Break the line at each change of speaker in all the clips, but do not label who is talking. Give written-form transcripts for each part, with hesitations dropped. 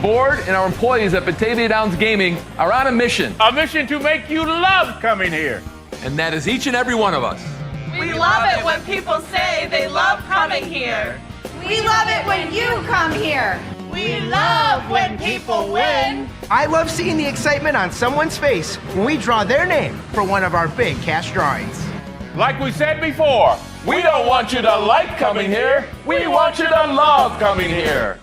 board and our employees at Batavia Downs Gaming are on a mission.
A mission to make you love coming here.
And that is each and every one of us.
We love it when people say they love coming here.
We love it when you come here.
We love when people win.
I love seeing the excitement on someone's face when we draw their name for one of our big cash drawings.
Like we said before, we don't want you to like coming here. We want you to love coming here.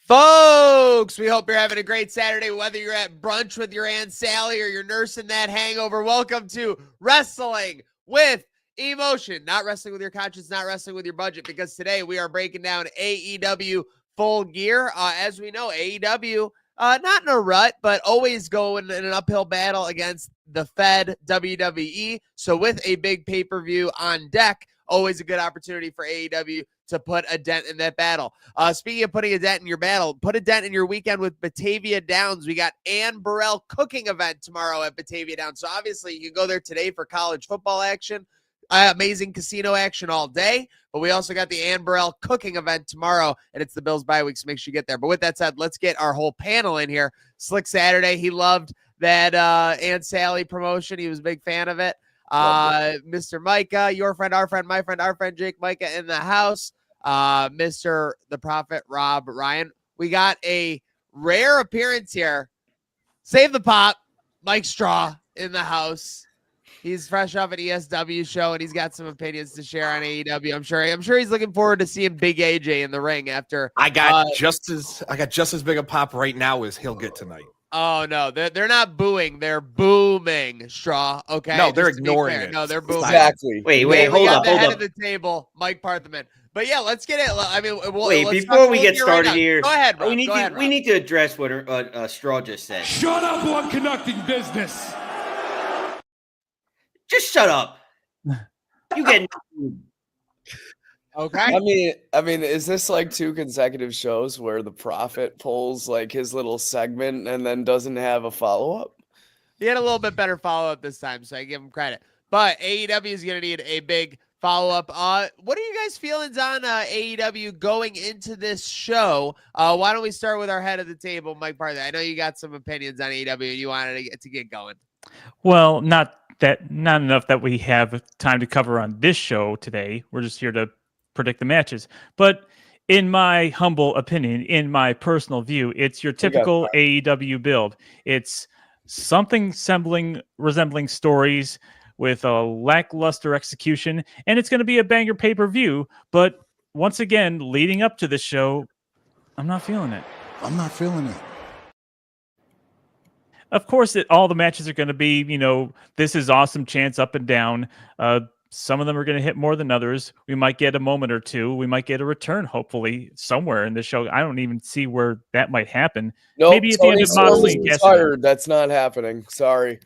Folks, we hope you're having a great Saturday, whether you're at brunch with your Aunt Sally or you're nursing that hangover. Welcome to Wrestling with Emotion. Not wrestling with your conscience, not wrestling with your budget, because today we are breaking down AEW Full Gear. As we know, AEW, not in a rut, but always going in an uphill battle against the Fed WWE. So with a big pay-per-view on deck, always a good opportunity for AEW to put a dent in that battle. Speaking of putting a dent in your battle, put a dent in your weekend with Batavia Downs. We got Ann Burrell cooking event tomorrow at Batavia Downs. So obviously you can go there today for college football action, amazing casino action all day. But we also got the Ann Burrell cooking event tomorrow, and it's the Bills bye week, so make sure you get there. But with that said, let's get our whole panel in here. Slick Saturday, he loved that Aunt Sally promotion. He was a big fan of it. Mr. Micah, your friend, our friend, my friend, our friend Jake Micah in the house. Mr. the Prophet Rob Ryan. We got a rare appearance here. Save the pop, Mike Straw in the house. He's fresh off an ESW show and he's got some opinions to share on AEW. I'm sure he's looking forward to seeing Big AJ in the ring after.
I got just as big a pop right now as he'll get tonight.
Oh no, they're not booing, they're booming, Straw. Okay,
no, they're ignoring it.
No, they're booming.
Exactly.
Wait, hold up. The head of the table, Mike Parthaman. But yeah, let's get it. I mean,
wait, before we get started here,
go ahead, Rob.
We need to address what Straw just said.
Shut up while I'm conducting business.
Just shut up. You get.
Okay.
I mean, is this like 2 consecutive shows where the Prophet pulls like his little segment and then doesn't have a follow-up?
He had a little bit better follow-up this time, so I give him credit. But AEW is going to need a big follow-up. What are you guys' feelings on AEW going into this show? Why don't we start with our head of the table, Mike Parthaman? I know you got some opinions on AEW and you wanted to get going.
Well, not enough that we have time to cover on this show today. We're just here to predict the matches. But in my humble opinion, in my personal view, it's your typical AEW build. It's something resembling stories with a lackluster execution, and it's going to be a banger pay-per-view. But once again, leading up to this show, I'm not feeling it.
I'm not feeling it.
Of course, all the matches are going to be, this is awesome chants up and down. Some of them are going to hit more than others. We might get a moment or two. We might get a return, hopefully, somewhere in the show. I don't even see where that might happen.
Nope,
maybe at the end of Moxley and Cassidy.
That's not happening. Sorry.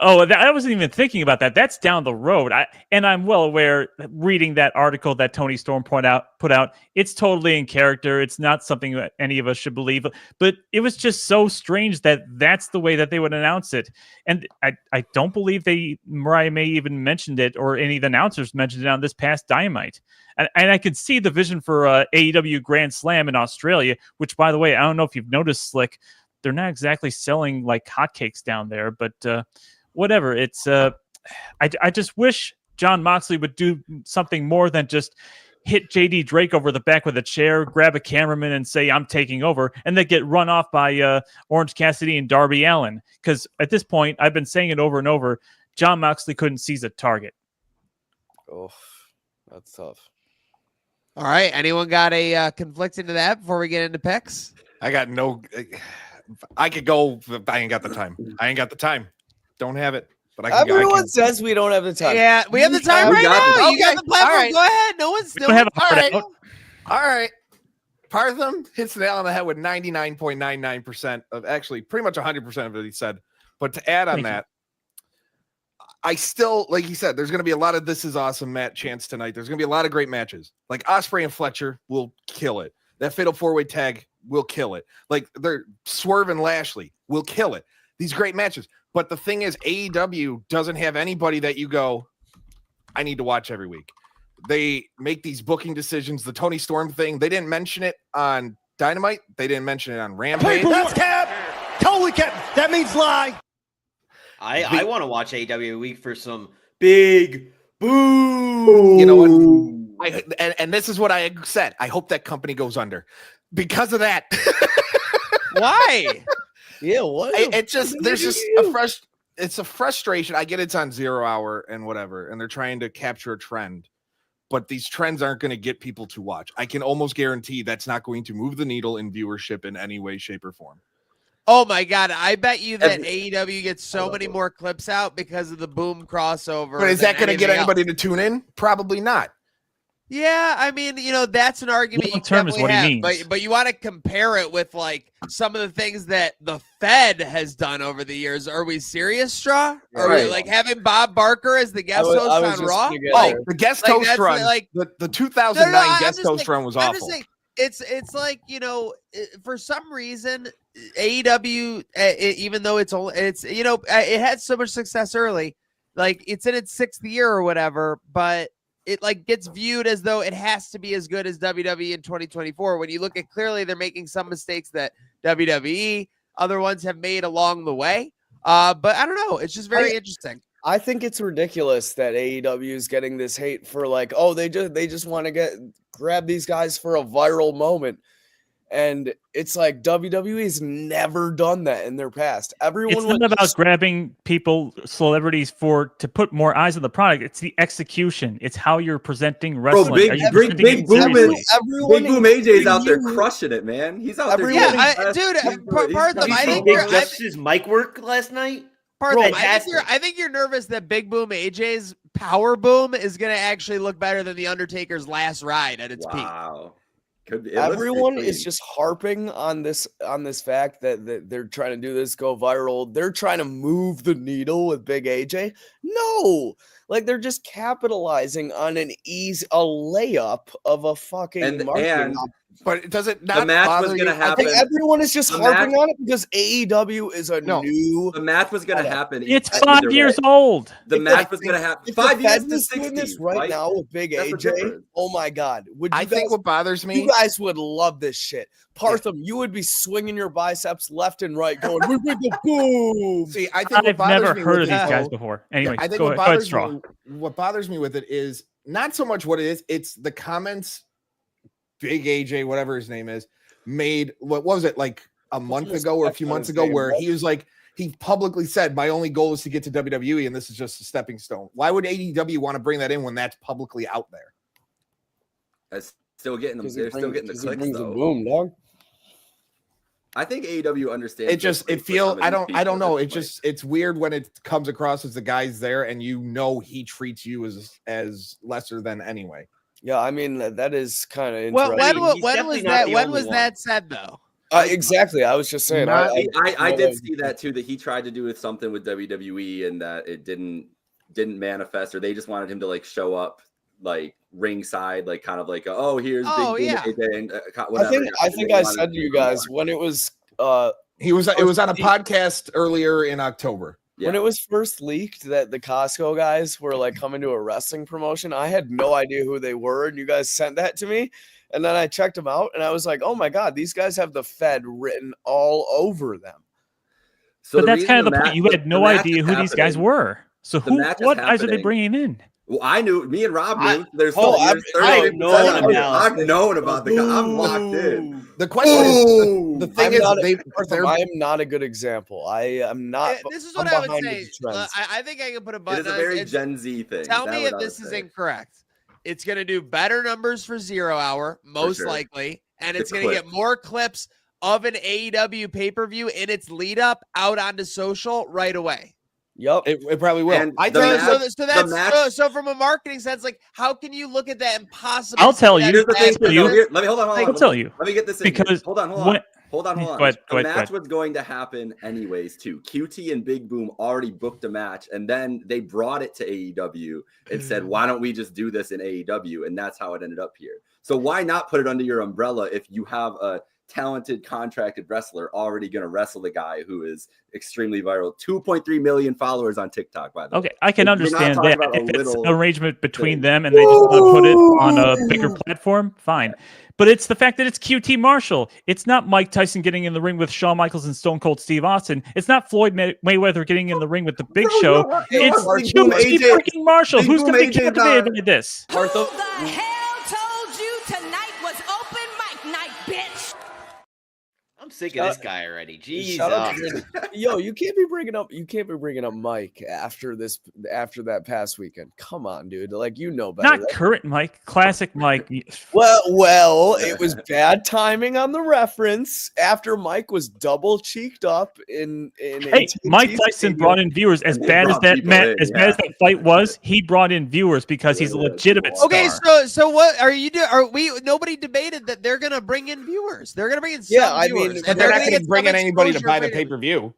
Oh, I wasn't even thinking about that. That's down the road. I'm well aware, reading that article that Tony Storm put out, it's totally in character. It's not something that any of us should believe. But it was just so strange that that's the way that they would announce it. And I don't believe Mariah May even mentioned it, or any of the announcers mentioned it on this past Dynamite. And I could see the vision for AEW Grand Slam in Australia, which, by the way, I don't know if you've noticed, Slick, they're not exactly selling like hotcakes down there, but whatever. It's I just wish Jon Moxley would do something more than just hit JD Drake over the back with a chair, grab a cameraman and say, I'm taking over, and then get run off by Orange Cassidy and Darby Allin. Because at this point, I've been saying it over and over, Jon Moxley couldn't seize a target.
Oh, that's tough.
All right. Anyone got a conflict into that before we get into picks?
I got no. I could go, but I ain't got the time. Don't have it. But
Everyone says we don't have the time.
Yeah, we have the time right now. You got the platform.
Right.
Go ahead. No one's still.
All
right. Partham hits the nail on the head with 99.99% of, actually pretty much 100% of it he said. But to add on that, I still, like he said, there's going to be a lot of This Is Awesome Matt chants tonight. There's going to be a lot of great matches. Like Ospreay and Fletcher will kill it. That Fatal 4-Way tag will kill it. Like they're Swerve and Lashley will kill it. These great matches. But the thing is, AEW doesn't have anybody that you go, I need to watch every week. they make these booking decisions. The Tony Storm thing, they didn't mention it on Dynamite. They didn't mention it on Rampage.
That's cap. Totally cap. That means lie.
I want to watch AEW week for some big boom.
You know what? And this is what I said. I hope that company goes under because of that.
Why?
Yeah, what?
There's just it's a frustration. I get it's on 0 hour and whatever, and they're trying to capture a trend, but these trends aren't going to get people to watch. I can almost guarantee that's not going to move the needle in viewership in any way, shape, or form.
Oh my God. I bet you that AEW gets so many more clips out because of the boom crossover.
But is that going to get anybody to tune in? Probably not.
Yeah, I mean, that's an argument you
term is what
have,
he means.
but you want to compare it with like some of the things that the Fed has done over the years. Are we serious, Straw? Are we like having Bob Barker as the guest host on Raw?
The guest host run, the 2009 guest host run was awful.
It's like, for some reason, AEW, even though it had so much success early, like it's in its 6th year or whatever, but it like gets viewed as though it has to be as good as WWE in 2024. When you look at clearly, they're making some mistakes that WWE, other ones have made along the way. But I don't know. It's just very interesting.
I think it's ridiculous that AEW is getting this hate for like, oh, they just want to grab these guys for a viral moment. And it's like WWE's never done that in their past.
It's not about grabbing people, celebrities, to put more eyes on the product. It's the execution. It's how you're presenting wrestling.
Bro, Big Boom AJ's out there crushing it, man. He's out there.
Yeah, I think Big Justice's mic work last night.
I think you're nervous that Big Boom AJ's power boom is going to actually look better than the Undertaker's last ride at its peak.
Everyone is just harping on this fact that they're trying to do this go viral. They're trying to move the needle with Big AJ. No, like they're just capitalizing on a layup of a fucking marketing.
But it doesn't.
The match was going to happen.
I think everyone is just harping on it because AEW is new.
The match was going to happen.
It's 5 years old.
The match was going to happen. 5 years to 60
right now with Big AJ. Oh my God!
I think what bothers me,
you guys would love this shit. Partham, you would be swinging your biceps left and right, going "We with the boom."
See, I think
I've never heard of these guys before. Anyway,
I think what bothers me with it is not so much what it is; it's the comments. Big AJ, whatever his name is, made what was it like a month ago or a few months ago, where he was like, he publicly said, "My only goal is to get to WWE, and this is just a stepping stone." Why would AEW want to bring that in when that's publicly out there?
That's still getting them. They're still getting the clicks though.
Boom, dog.
I think AEW understands.
I don't know. It's weird when it comes across as the guy's there, and he treats you as lesser than anyway.
Yeah, I mean that is kind of interesting.
When was that said though?
Exactly. I was just saying.
I did see that too. That he tried to do with something with WWE, and that it didn't manifest, or they just wanted him to like show up like ringside, like kind of like here's Big Boom AJ and whatever.
I think I said to you guys when it was
it was on a podcast earlier in October.
Yeah. When it was first leaked that the Costco guys were like coming to a wrestling promotion, I had no idea who they were, and you guys sent that to me, and then I checked them out, and I was like, "Oh my God, these guys have the Fed written all over them."
So but that's kind of the point. You had no idea who these guys were. So what guys are they bringing in?
Well, I knew. Me and Rob knew. I've known about the guy. I'm locked in.
The question is, the thing is,
I am not a good example. I am not.
This is what I would say. I think I can put a button.
It is a very Gen Z thing.
Tell me if this is incorrect. It's going to do better numbers for 0 hour, most likely, and it's going to get more clips of an AEW pay-per-view in its lead up out onto social right away.
Yep,
it probably will.
So from a marketing sense, like how can you look at that and possibly?
I'll tell you. Here's the thing. Let me hold on.
I'll tell you.
Let me get this in. Because hold on. The match was going to happen anyways too. QT and Big Boom already booked a match, and then they brought it to AEW and said, "Why don't we just do this in AEW?" And that's how it ended up here. So why not put it under your umbrella if you have a talented contracted wrestler already going to wrestle the guy who is extremely viral? 2.3 million followers on TikTok, by the way.
Okay, I can
We're not
understand
talking
that.
about a
If it's an
little
arrangement between
thing.
them and they just want to put it on a bigger platform, fine. But it's the fact that it's QT Marshall. It's not Mike Tyson getting in the ring with Shawn Michaels and Stone Cold Steve Austin. It's not Floyd Mayweather getting in the ring with the Big Show. It's QT freaking Marshall. Who's going to be captivated by this?
Who the hell told you tonight was open mic night, bitch?
I'm sick of this guy already. Jesus.
Shut up. Yo, you can't be bringing up Mike after that past weekend. Come on, dude. Like, you know better.
Not current Mike, classic Mike.
Well, it was bad timing on the reference after Mike was double cheeked up in
Hey, Mike Tyson brought in viewers. As bad as that bad as that fight was, he brought in viewers because he's a legitimate star.
Okay, so what are you doing? Nobody debated that they're gonna bring in viewers. They're gonna bring in some viewers.
But they're not going to bring in anybody to buy the pay-per-view.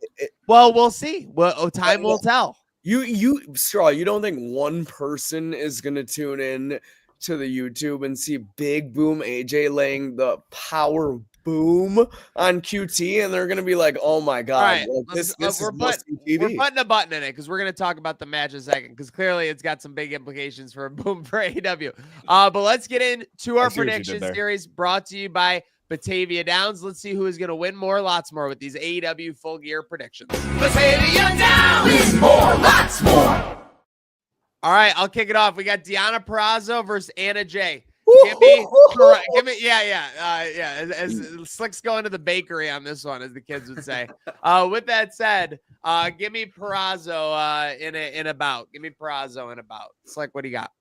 Well, we'll see. Well, time will tell.
You Straw, you don't think one person is gonna tune in to the YouTube and see Big Boom AJ laying the power boom on QT, and they're gonna be like, "Oh my god,
right,
like, this
we're
is must-see TV."
We're putting a button in it because we're gonna talk about the match in a second because clearly it's got some big implications for Boom for AEW. But let's get into our prediction series brought to you by Batavia Downs. Let's see who is going to win more, lots more with these AEW Full Gear predictions.
Batavia Downs! Win more, lots more!
All right, I'll kick it off. We got Deonna Purrazzo versus Anna Jay. Give me, as Slick's going to the bakery on this one, as the kids would say. With that said, give me Purrazzo in a bout. Give me Purrazzo in a bout. Slick, what do you got?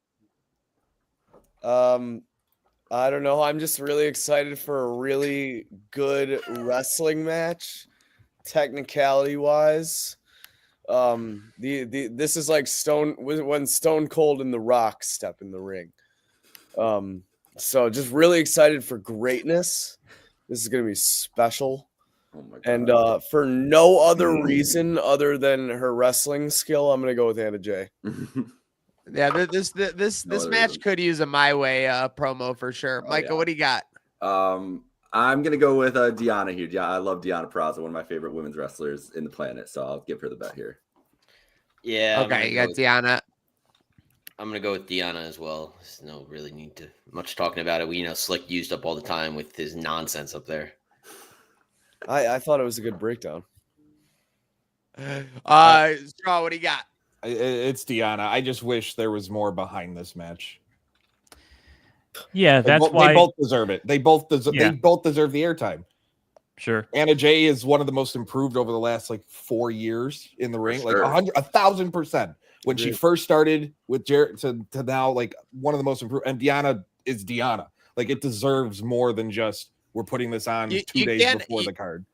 I don't know. I'm just really excited for a really good wrestling match, technicality wise. This is like when Stone Cold and The Rock step in the ring. So just really excited for greatness. This is gonna be special.
Oh my God.
And for no other reason other than her wrestling skill, I'm gonna go with Anna Jay.
Yeah, this match could use a My Way promo for sure. Michael, what do you got?
I'm gonna go with Deonna here. Yeah, I love Deonna Purrazzo, one of my favorite women's wrestlers in the planet. So I'll give her the bet here.
Yeah.
Okay, you got Deonna.
I'm gonna go with Deonna as well. There's no really need to much talking about it. Slick used up all the time with his nonsense up there.
I thought it was a good breakdown.
Straw, what do you got?
It's Deonna. I just wish there was more behind this match.
Yeah, that's why
they both deserve it. They both deserve the airtime.
Sure.
Anna Jay is one of the most improved over the last 4 years in the ring,
sure.
1,000%. When she first started with Jarrett to now, one of the most improved. And Deonna is Deonna. It deserves more than just we're putting this on 2 days before the card.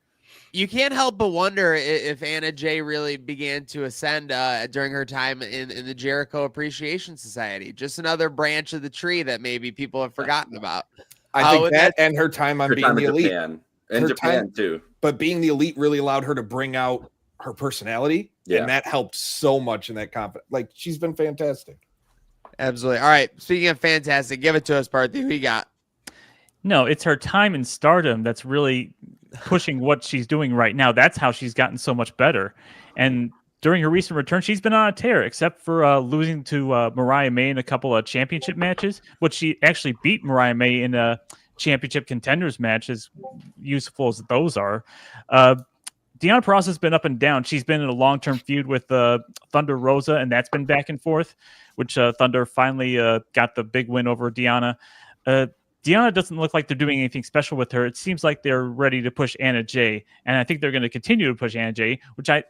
You can't help but wonder if Anna Jay really began to ascend during her time in the Jericho Appreciation Society. Just another branch of the tree that maybe people have forgotten about.
I think that and her time on being the elite.
Japan too.
But being the elite really allowed her to bring out her personality. Yeah. And that helped so much in that confidence. She's been fantastic.
Absolutely. All right. Speaking of fantastic, give it to us, Parthy. Who you got?
No, it's her time in stardom that's really pushing what she's doing right now. That's how she's gotten so much better. And during her recent return, she's been on a tear, except for losing to Mariah May in a couple of championship matches, which she actually beat Mariah May in a championship contenders match, as useful as those are. Deonna Purrazzo has been up and down. She's been in a long-term feud with Thunder Rosa, and that's been back and forth, which Thunder finally got the big win over Deonna. Deonna doesn't look like they're doing anything special with her. It seems like they're ready to push Anna Jay, and I think they're going to continue to push Anna Jay,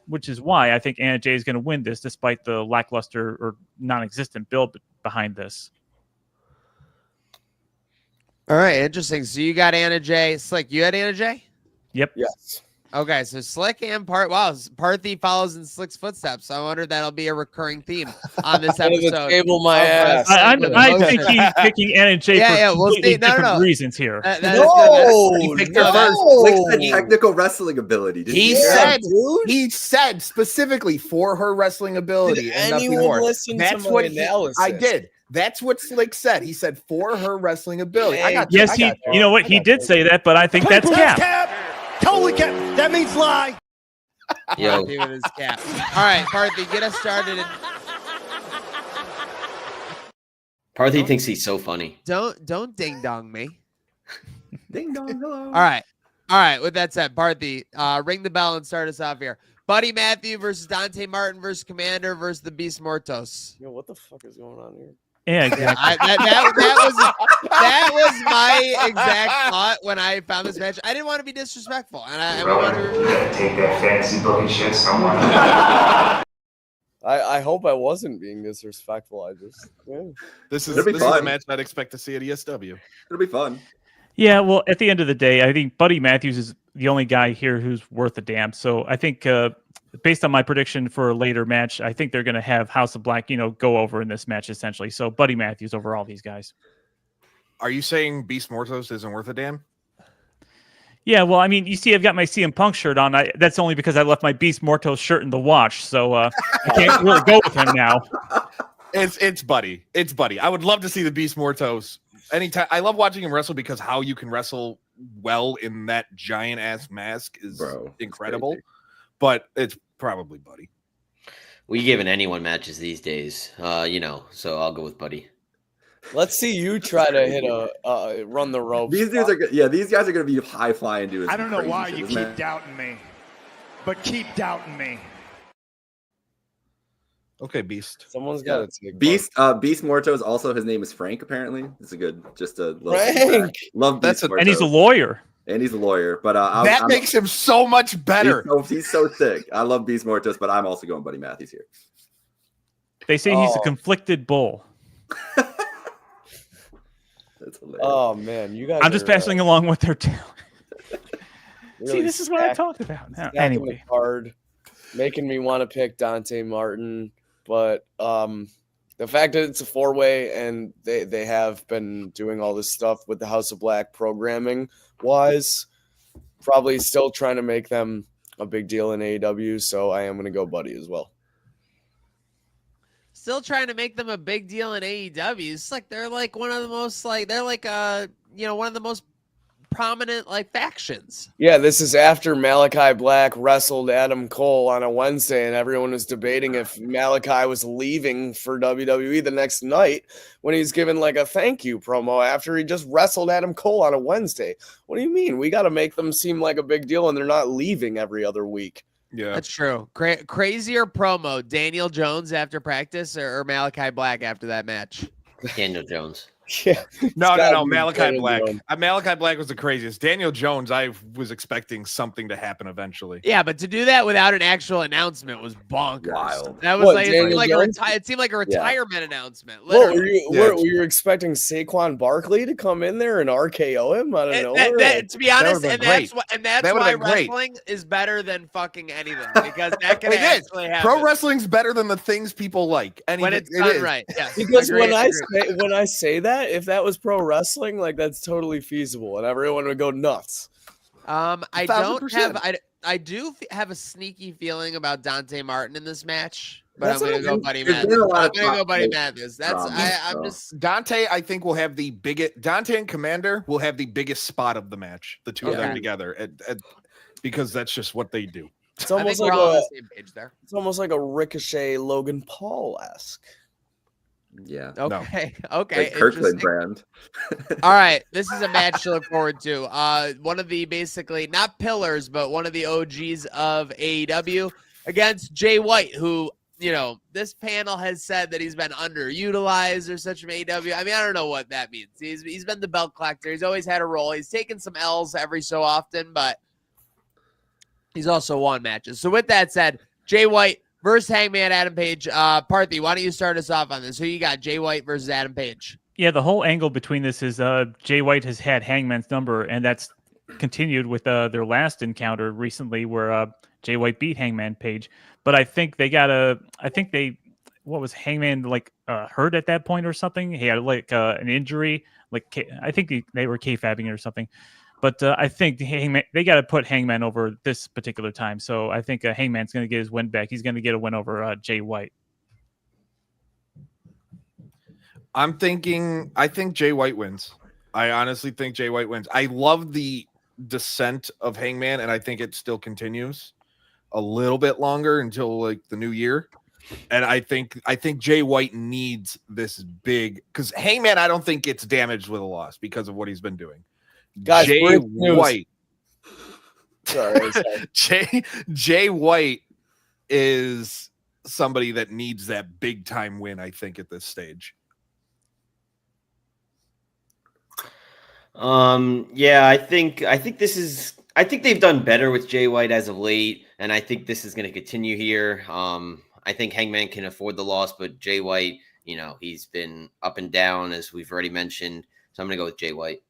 which is why I think Anna Jay is going to win this, despite the lackluster or non-existent build behind this.
All right, interesting. So you got Anna Jay. Slick, you had Anna Jay?
Yep.
Yes.
Okay, so Slick and Parthy follows in Slick's footsteps. I wonder that'll be a recurring theme on this episode.
Table my ass.
I think he's picking Anna Jay for different reasons here.
He picked her first. Slick said technical wrestling ability.
He said specifically for her wrestling ability and nothing more.
That's what analysis.
I did. That's what Slick said. He said for her wrestling ability.
You know what? He did say that, but I think that's cap.
Totally cap. That means lie.
Yo.
Parthy with his cap. All right, Parthy, get us started.
Parthy thinks he's so funny.
Don't ding dong me.
Ding dong, hello.
All right. With that said, Parthy, ring the bell and start us off here. Buddy Matthew versus Dante Martin versus Commander versus the Beast Mortos.
Yo, what the fuck is going on here?
Yeah, exactly.
That was my exact thought when I found this match. I didn't want to be disrespectful, and I wanted to
take that fantasy book and shit someone.
I hope I wasn't being disrespectful.
This is a match I'd expect to see at ESW.
It'll be fun.
Yeah, well, at the end of the day, I think Buddy Matthews is the only guy here who's worth a damn. So I think based on my prediction for a later match, I think they're going to have House of Black, go over in this match essentially. So Buddy Matthews over all these guys.
Are you saying Beast Mortos isn't worth a damn?
Yeah, well, I mean, you see, I've got my CM Punk shirt on. That's only because I left my Beast Mortos shirt in the wash. So I can't really go with him now.
It's Buddy. It's Buddy. I would love to see the Beast Mortos anytime. I love watching him wrestle because how you can wrestle well in that giant ass mask is incredible. But it's probably Buddy.
We giving anyone matches these days, so I'll go with Buddy.
Let's see you try to hit a run the ropes.
These dudes are good. Yeah, these guys are going to be high flying dudes.
I don't know why you keep doubting me, but keep doubting me.
Okay, Beast.
Someone's got to take
Beast. Beast Mortos. Also, his name is Frank. Apparently, it's a good. Just a
Frank.
Love Beast Mortos.
And he's a lawyer.
But
that makes him so much better.
He's so sick. I love Beast Mortos, but I'm also going Buddy Matthews here.
They say he's a conflicted bull.
That's hilarious.
Oh man, you guys!
I'm just passing along what they're telling.
Really
see, this is what I talked about. Now, anyway,
hard, making me want to pick Dante Martin, but the fact that it's a 4-way and they have been doing all this stuff with the House of Black programming wise, probably still trying to make them a big deal in AEW. So I am going to go Buddy as well.
Still trying to make them a big deal in AEW. It's like they're like one of the most one of the most prominent factions.
Yeah, this is after Malachi Black wrestled Adam Cole on a Wednesday, and everyone was debating if Malachi was leaving for WWE the next night when he's given a thank you promo after he just wrestled Adam Cole on a Wednesday. What do you mean? We got to make them seem like a big deal, and they're not leaving every other week.
Yeah,
that's true. Crazier promo, Daniel Jones after practice or Malachi Black after that match?
Daniel Jones.
Yeah.
No. Malachi Black. Malachi Black was the craziest. Daniel Jones, I was expecting something to happen eventually.
Yeah, but to do that without an actual announcement was bonkers.
Wild.
That was it seemed like a retirement announcement. Literally.
Were you expecting Saquon Barkley to come in there and RKO him out of nowhere?
To be honest, that's why wrestling is better than fucking anything, because that can actually happen.
Pro wrestling's better than the things people like.
When it's done right. Yes.
Because when I say that, if that was pro wrestling, that's totally feasible, and everyone would go nuts.
I do have a sneaky feeling about Dante Martin in this match, but I'm gonna go Buddy Matthews.
Dante. I think will have the biggest. Dante and Commander will have the biggest spot of the match. The two of them together, because that's just what they do.
It's almost like
on the same page there.
It's almost like a Ricochet Logan Paul-esque.
Yeah.
Okay.
No. Okay. Kirkland brand.
All right. This is a match to look forward to. One of the basically not pillars, but one of the OGs of AEW against Jay White, who, this panel has said that he's been underutilized or such from AEW. I mean, I don't know what that means. He's been the belt collector. He's always had a role. He's taken some L's every so often, but he's also won matches. So with that said, Jay White versus Hangman Adam Page. Parthy, why don't you start us off on this? Who you got, Jay White versus Adam Page?
Yeah, the whole angle between this is Jay White has had Hangman's number, and that's continued with their last encounter recently where Jay White beat Hangman Page. But I think what was Hangman hurt at that point or something? He had an injury. I think they were kayfabbing it or something. But I think they got to put Hangman over this particular time. So I think Hangman's going to get his win back. He's going to get a win over Jay White.
I think Jay White wins. I honestly think Jay White wins. I love the descent of Hangman, and I think it still continues a little bit longer until like the new year. And I think Jay White needs this big because Hangman, I don't think gets damaged with a loss because of what he's been doing.
Guys,
Jay White.
Sorry.
Jay White is somebody that needs that big time win, I think, at this stage.
Yeah, I think they've done better with Jay White as of late, and I think this is going to continue here. I think Hangman can afford the loss, but Jay White, he's been up and down as we've already mentioned. So I'm going to go with Jay White.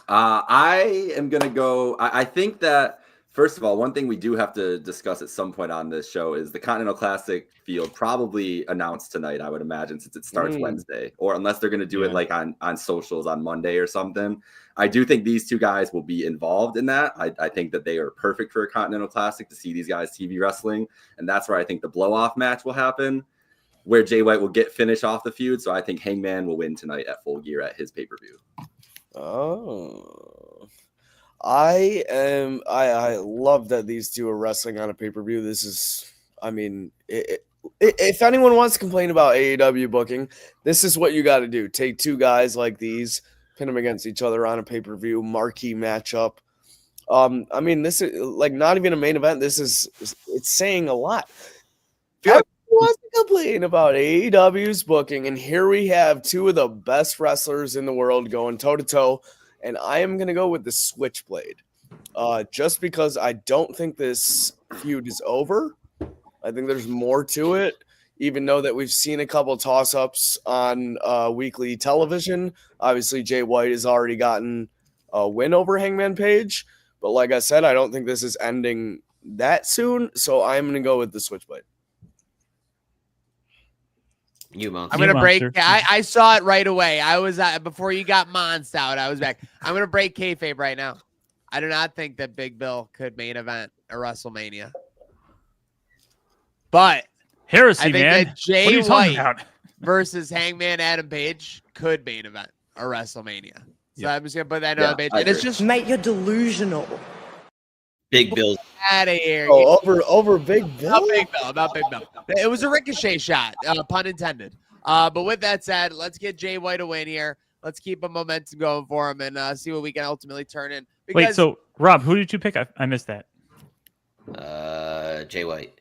I am going to go. I think that, first of all, one thing we do have to discuss at some point on this show is the Continental Classic field probably announced tonight, I would imagine, since it starts Wednesday, or unless they're going to do it like on socials on Monday or something. I do think these two guys will be involved in that. I think that they are perfect for a Continental Classic to see these guys TV wrestling. And that's where I think the blow-off match will happen, where Jay White will finish off the feud. So I think Hangman will win tonight at Full Gear at his pay-per-view.
Oh, I love that these two are wrestling on a pay-per-view. This is, I mean, if anyone wants to complain about AEW booking, this is what you got to do. Take two guys like these, pin them against each other on a pay-per-view, marquee matchup. I mean, this is like not even a main event. It's saying a lot. Everyone wants to complain about AEW's booking, and here we have two of the best wrestlers in the world going toe-to-toe, and I am going to go with the Switchblade. Just because I don't think this feud is over. I think there's more to it, even though that we've seen a couple toss-ups on weekly television. Obviously, Jay White has already gotten a win over Hangman Page, but like I said, I don't think this is ending that soon, so I'm going to go with the Switchblade.
I'm
going to break. I saw it right away. I was before you got Mons out. I was back. I'm going to break kayfabe right now. I do not think that Big Bill could main event a WrestleMania. But
heresy,
I think
man.
that Jay White versus Hangman Adam Page could main event a WrestleMania. So I'm just going to put that on the page. And it's just,
mate, you're delusional.
Big Bill
out of here.
Oh, over Big Bill?
About Big Bill. It was a ricochet shot, pun intended. But with that said, let's get Jay White a win here. Let's keep a momentum going for him and see what we can ultimately turn in.
Wait, so Rob, who did you pick? I missed that.
Jay White.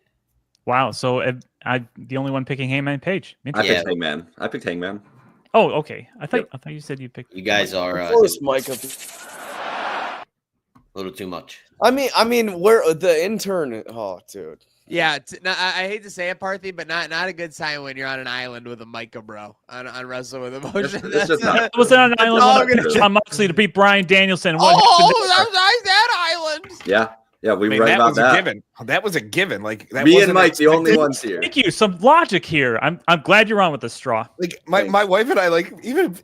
Wow. So I'm the only one picking Hangman Page.
I picked Hangman.
Oh, okay. I thought you said you picked.
You guys are
of course, Mike.
a little too much.
I mean, where the intern? Oh, dude.
Yeah, I hate to say it, Parthy, but not a good sign when you're on an island with a Micah bro on Wrestle with Emotion.
Was it on an island with John Moxley to beat Bryan Danielson?
That was nice, that island.
Yeah, we were
right
about that.
That was a given. Like that
me and Mike, the only ones here.
Thank you. Some logic here. I'm glad you're on with the straw.
Like my wife and I, like even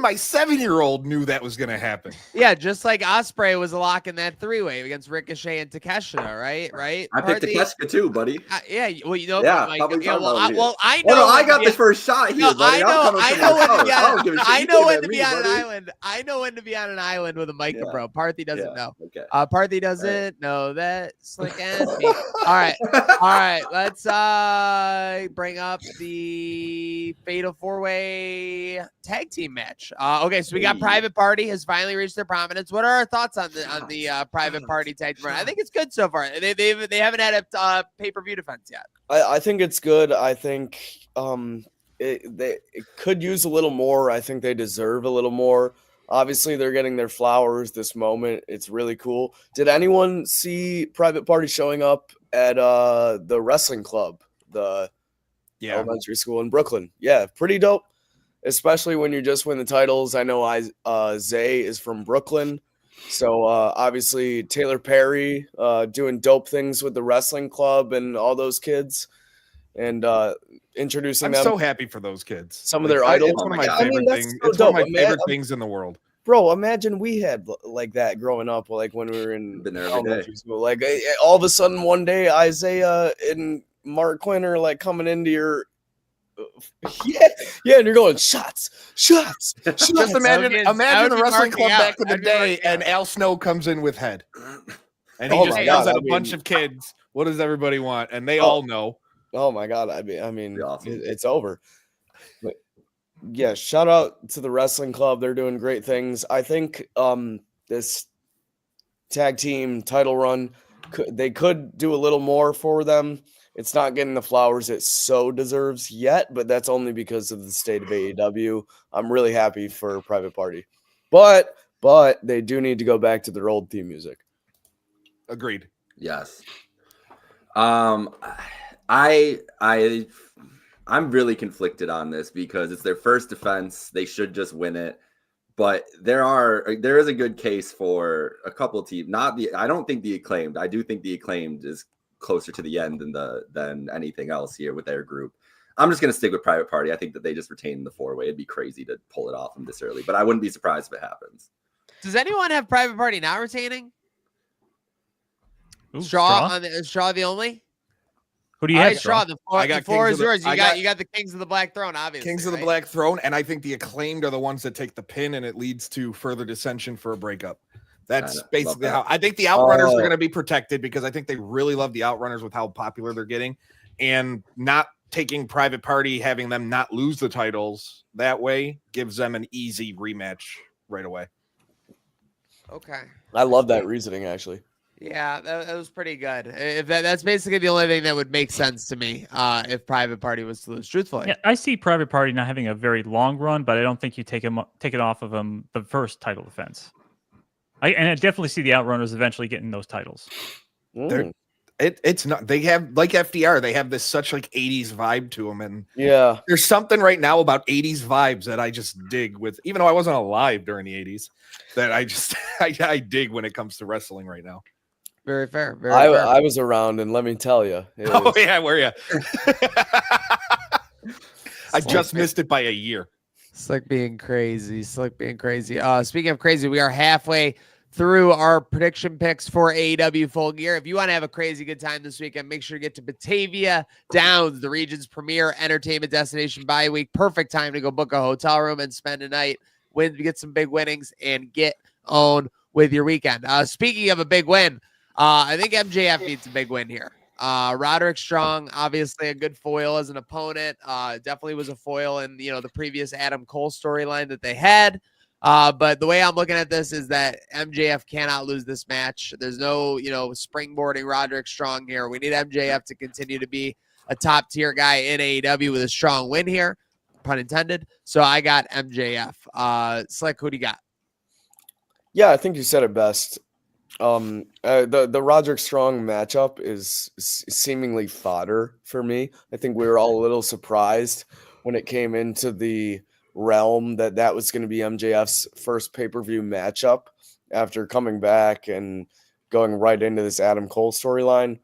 my 7-year-old knew that was going to happen.
Yeah, just like Ospreay was a lock in that 3-way against Ricochet and Takeshita, right?
I picked Takeshita too, buddy.
Yeah, well, you know,
yeah,
Mike,
I know.
No,
I got the first shot here, buddy.
I know when to be on an island. I know when to be on an island with a Micah bro. Parthy doesn't know.
Okay.
Parthy doesn't know that. Slick and me. All right. Let's bring up the Fatal 4-Way tag team match. Okay, so we got Private Party has finally reached their prominence. What are our thoughts on the Private Party tag team run? I think it's good so far. They haven't had a pay-per-view defense yet.
I think it's good. I think it could use a little more. I think they deserve a little more. Obviously, they're getting their flowers this moment. It's really cool. Did anyone see Private Party showing up at the wrestling club, the elementary school in Brooklyn? Yeah, pretty dope, especially when you just win the titles. I know Zay is from Brooklyn. So, obviously, Taylor Perry doing dope things with the wrestling club and all those kids. And introducing them.
I'm so happy for those kids.
Some of their idols.
It's one of my favorite things. It's one of my favorite things in the world.
Bro, imagine we had like that growing up, like when we were in
elementary
school. Like all of a sudden one day, Isaiah and Mark Quinn are like coming into your Yeah, and you're going shots.
Just imagine the wrestling club back in the day, and Al Snow comes in with head, and he just yells at a bunch of kids. What does everybody want? And they all know.
Oh my God! I mean,
awesome.
it's over. But yeah, shout out to the wrestling club. They're doing great things. I think this tag team title run, they could do a little more for them. It's not getting the flowers it so deserves yet, but that's only because of the state of AEW. I'm really happy for Private Party, but they do need to go back to their old theme music.
Agreed.
Yes. I'm really conflicted on this because it's their first defense. They should just win it. But there is a good case for a couple of teams. I don't think the Acclaimed. I do think the Acclaimed is closer to the end than anything else here with their group. I'm just going to stick with Private Party. I think that they just retain the 4-way. It'd be crazy to pull it off them this early, but I wouldn't be surprised if it happens.
Does anyone have Private Party not retaining?
Ooh,
Straw the only?
Who do you have?
Straw, the floor is yours. You got the Kings of the Black Throne, obviously.
Kings of the Black Throne, and I think the Acclaimed are the ones that take the pin, and it leads to further dissension for a breakup. That's basically how I think the Outrunners are going to be protected, because I think they really love the Outrunners with how popular they're getting, and not taking Private Party, having them not lose the titles that way gives them an easy rematch right away.
Okay.
I love that reasoning, actually.
Yeah, that was pretty good. If that's basically the only thing that would make sense to me, if Private Party was to lose, truthfully.
Yeah, I see Private Party not having a very long run, but I don't think you take it off of them the first title defense. I definitely see the Outrunners eventually getting those titles.
It's not. They have, like FDR. They have this such like 80s vibe to them, and
yeah,
there's something right now about 80s vibes that I just dig with. Even though I wasn't alive during the 80s, that I just I dig when it comes to wrestling right now.
Very fair. Very fair.
I was around, and let me tell you.
Yeah, were you? I just missed it by a year.
Slick being crazy. Speaking of crazy, we are halfway through our prediction picks for AEW Full Gear. If you want to have a crazy good time this weekend, make sure to get to Batavia Downs, the region's premier entertainment destination bye week. Perfect time to go book a hotel room and spend a night, get some big winnings, and get on with your weekend. Speaking of a big win, I think MJF needs a big win here. Roderick Strong, obviously a good foil as an opponent. Definitely was a foil in the previous Adam Cole storyline that they had. But the way I'm looking at this is that MJF cannot lose this match. There's no springboarding Roderick Strong here. We need MJF to continue to be a top tier guy in AEW with a strong win here, pun intended. So I got MJF. Slick, who do you got?
Yeah, I think you said it best. The Roderick Strong matchup is seemingly fodder for me. I think we were all a little surprised when it came into the realm that was going to be MJF's first pay-per-view matchup after coming back and going right into this Adam Cole storyline.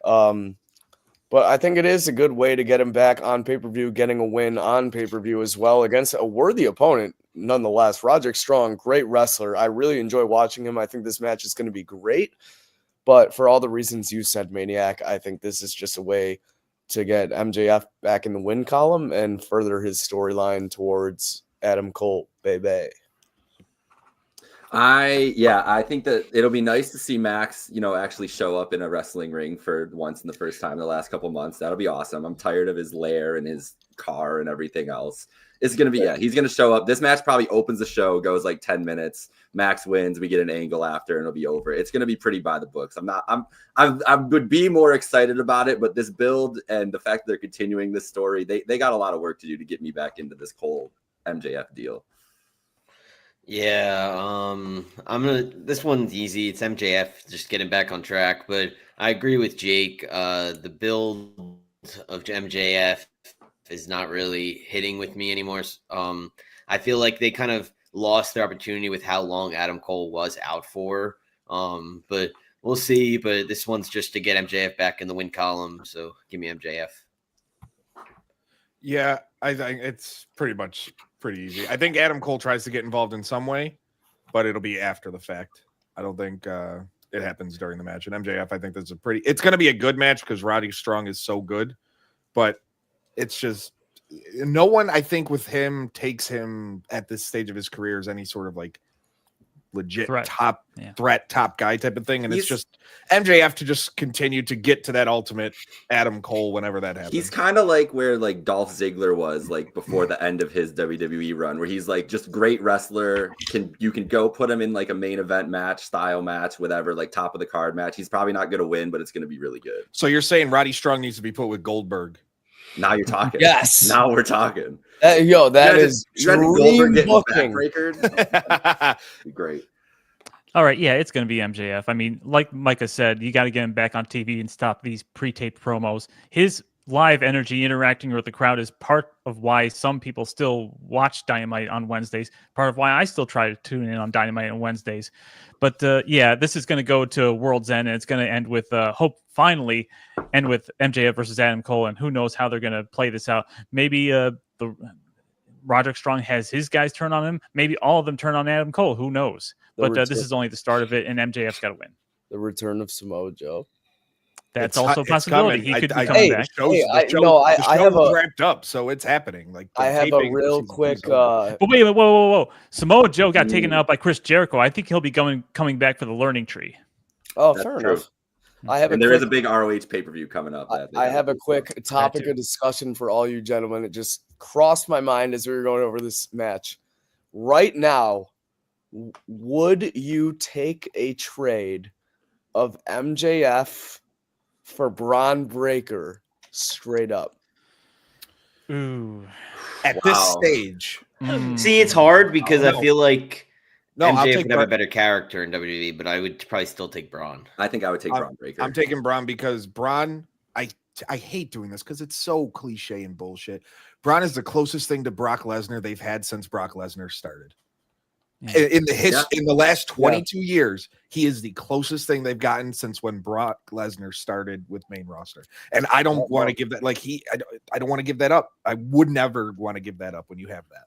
But I think it is a good way to get him back on pay-per-view, getting a win on pay-per-view as well against a worthy opponent. Nonetheless, Roderick Strong, great wrestler. I really enjoy watching him. I think this match is going to be great. But for all the reasons you said, Maniac, I think this is just a way to get MJF back in the win column and further his storyline towards Adam Cole, baby.
I think that it'll be nice to see Max, actually show up in a wrestling ring for once in the first time in the last couple months. That'll be awesome. I'm tired of his lair and his car and everything else. It's going to be, he's going to show up. This match probably opens the show, goes like 10 minutes. Max wins. We get an angle after and it'll be over. It's going to be pretty by the books. I would be more excited about it, but this build and the fact that they're continuing this story, they got a lot of work to do to get me back into this Cole MJF deal.
Yeah, this one's easy. It's MJF just getting back on track, but I agree with Jake. The build of MJF is not really hitting with me anymore. I feel like they kind of lost their opportunity with how long Adam Cole was out for. But we'll see. But this one's just to get MJF back in the win column. So give me MJF.
Yeah, I think it's pretty easy. I think Adam Cole tries to get involved in some way, but it'll be after the fact. I don't think it happens during the match. And MJF, I think it's going to be a good match because Roddy Strong is so good, but it's just no one, I think, with him takes him at this stage of his career as any sort of like legit top guy type of thing. And it's just MJF to just continue to get to that ultimate Adam Cole whenever that happens.
He's kind of like where like Dolph Ziggler was like before the end of his WWE run, where he's like just great wrestler. You can go put him in like a main event match, style match, whatever, like top of the card match. He's probably not going to win, but it's going to be really good.
So you're saying Roddy Strong needs to be put with Goldberg?
Now you're talking.
Yes.
Now we're talking.
That is dream booking.
Great.
All right, yeah, it's going to be MJF. I mean, like Micah said, you got to get him back on TV and stop these pre-taped promos. His live energy interacting with the crowd is part of why some people still watch Dynamite on Wednesdays, part of why I still try to tune in on Dynamite on Wednesdays. But yeah, this is going to go to World's End, and it's going to end with finally end with MJF versus Adam Cole, and who knows how they're going to play this out. Maybe the Roderick Strong has his guys turn on him. Maybe all of them turn on Adam Cole. Who knows? But this is only the start of it, and MJF's got to win.
The return of Samoa Joe.
That's also a possibility. He could be coming back.
I have wrapped up, so it's happening. Like
I have a real quick.
But wait, whoa! Samoa Joe got taken out by Chris Jericho. I think he'll be coming back for the Learning Tree.
Oh, fair enough.
There is a big ROH pay-per-view coming up.
I have a quick topic of discussion for all you gentlemen. It just crossed my mind as we were going over this match. Right now, would you take a trade of MJF for Braun Breaker straight up?
Ooh.
At this stage.
See, it's hard because I feel like MJF would have
Braun.
a better character in WWE, but I would probably still take Braun.
I think I would take Braun Breaker.
I'm taking Braun because Braun, I hate doing this because it's so cliche and bullshit. Braun is the closest thing to Brock Lesnar they've had since Brock Lesnar started. In the last 22 years, he is the closest thing they've gotten since when Brock Lesnar started with main roster. And I don't want to give that I don't want to give that up. I would never want to give that up when you have that.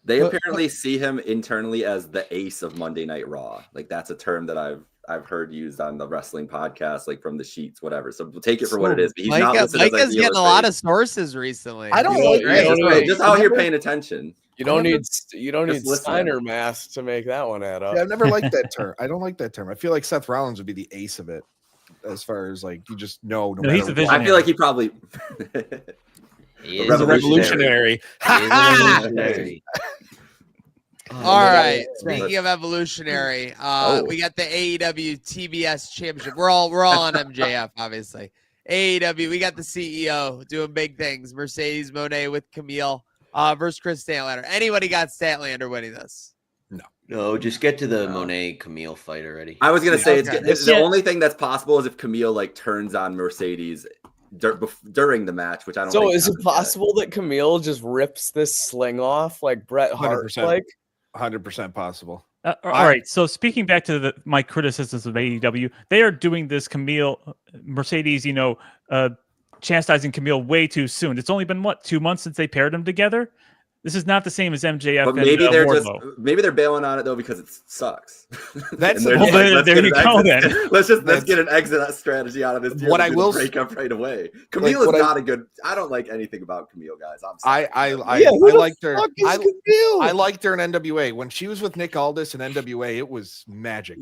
They apparently see him internally as the ace of Monday Night Raw. Like that's a term that I've heard used on the wrestling podcast, like from the sheets, whatever. So we'll take it for what it is. But he's not listed as
Micah's getting a lot of sources recently.
I don't
just out here paying attention.
You don't need Steiner math to make that one add up.
Yeah, I've never liked that term. I don't like that term. I feel like Seth Rollins would be the ace of it, as far as like you just know. No
he's a visionary.
I feel like he probably.
He's
a revolutionary.
All right. Speaking of evolutionary, we got the AEW TBS Championship. We're all on MJF, obviously. AEW, we got the CEO doing big things. Mercedes Moné with Camille versus Chris Statlander. Anybody got Statlander winning this?
No, just get to the Monet Camille fight already.
I was gonna say it's the only thing that's possible is if Camille like turns on Mercedes during the match, which I don't.
So is it possible that Camille just rips this sling off like Bret Hart?
100% possible.
All right. So speaking back to my criticisms of AEW, they are doing this Mercedes, chastising Camille way too soon. It's only been 2 months since they paired them together. This is not the same as MJF.
But maybe maybe they're bailing on it though because it sucks.
That's
there you go. Then
let's get an exit strategy out of this deal.
What I will
break up right away. Camille is not a good. I don't like anything about Camille, guys. I'm sorry.
I liked her. I liked her in NWA when she was with Nick Aldis in NWA. It was magic.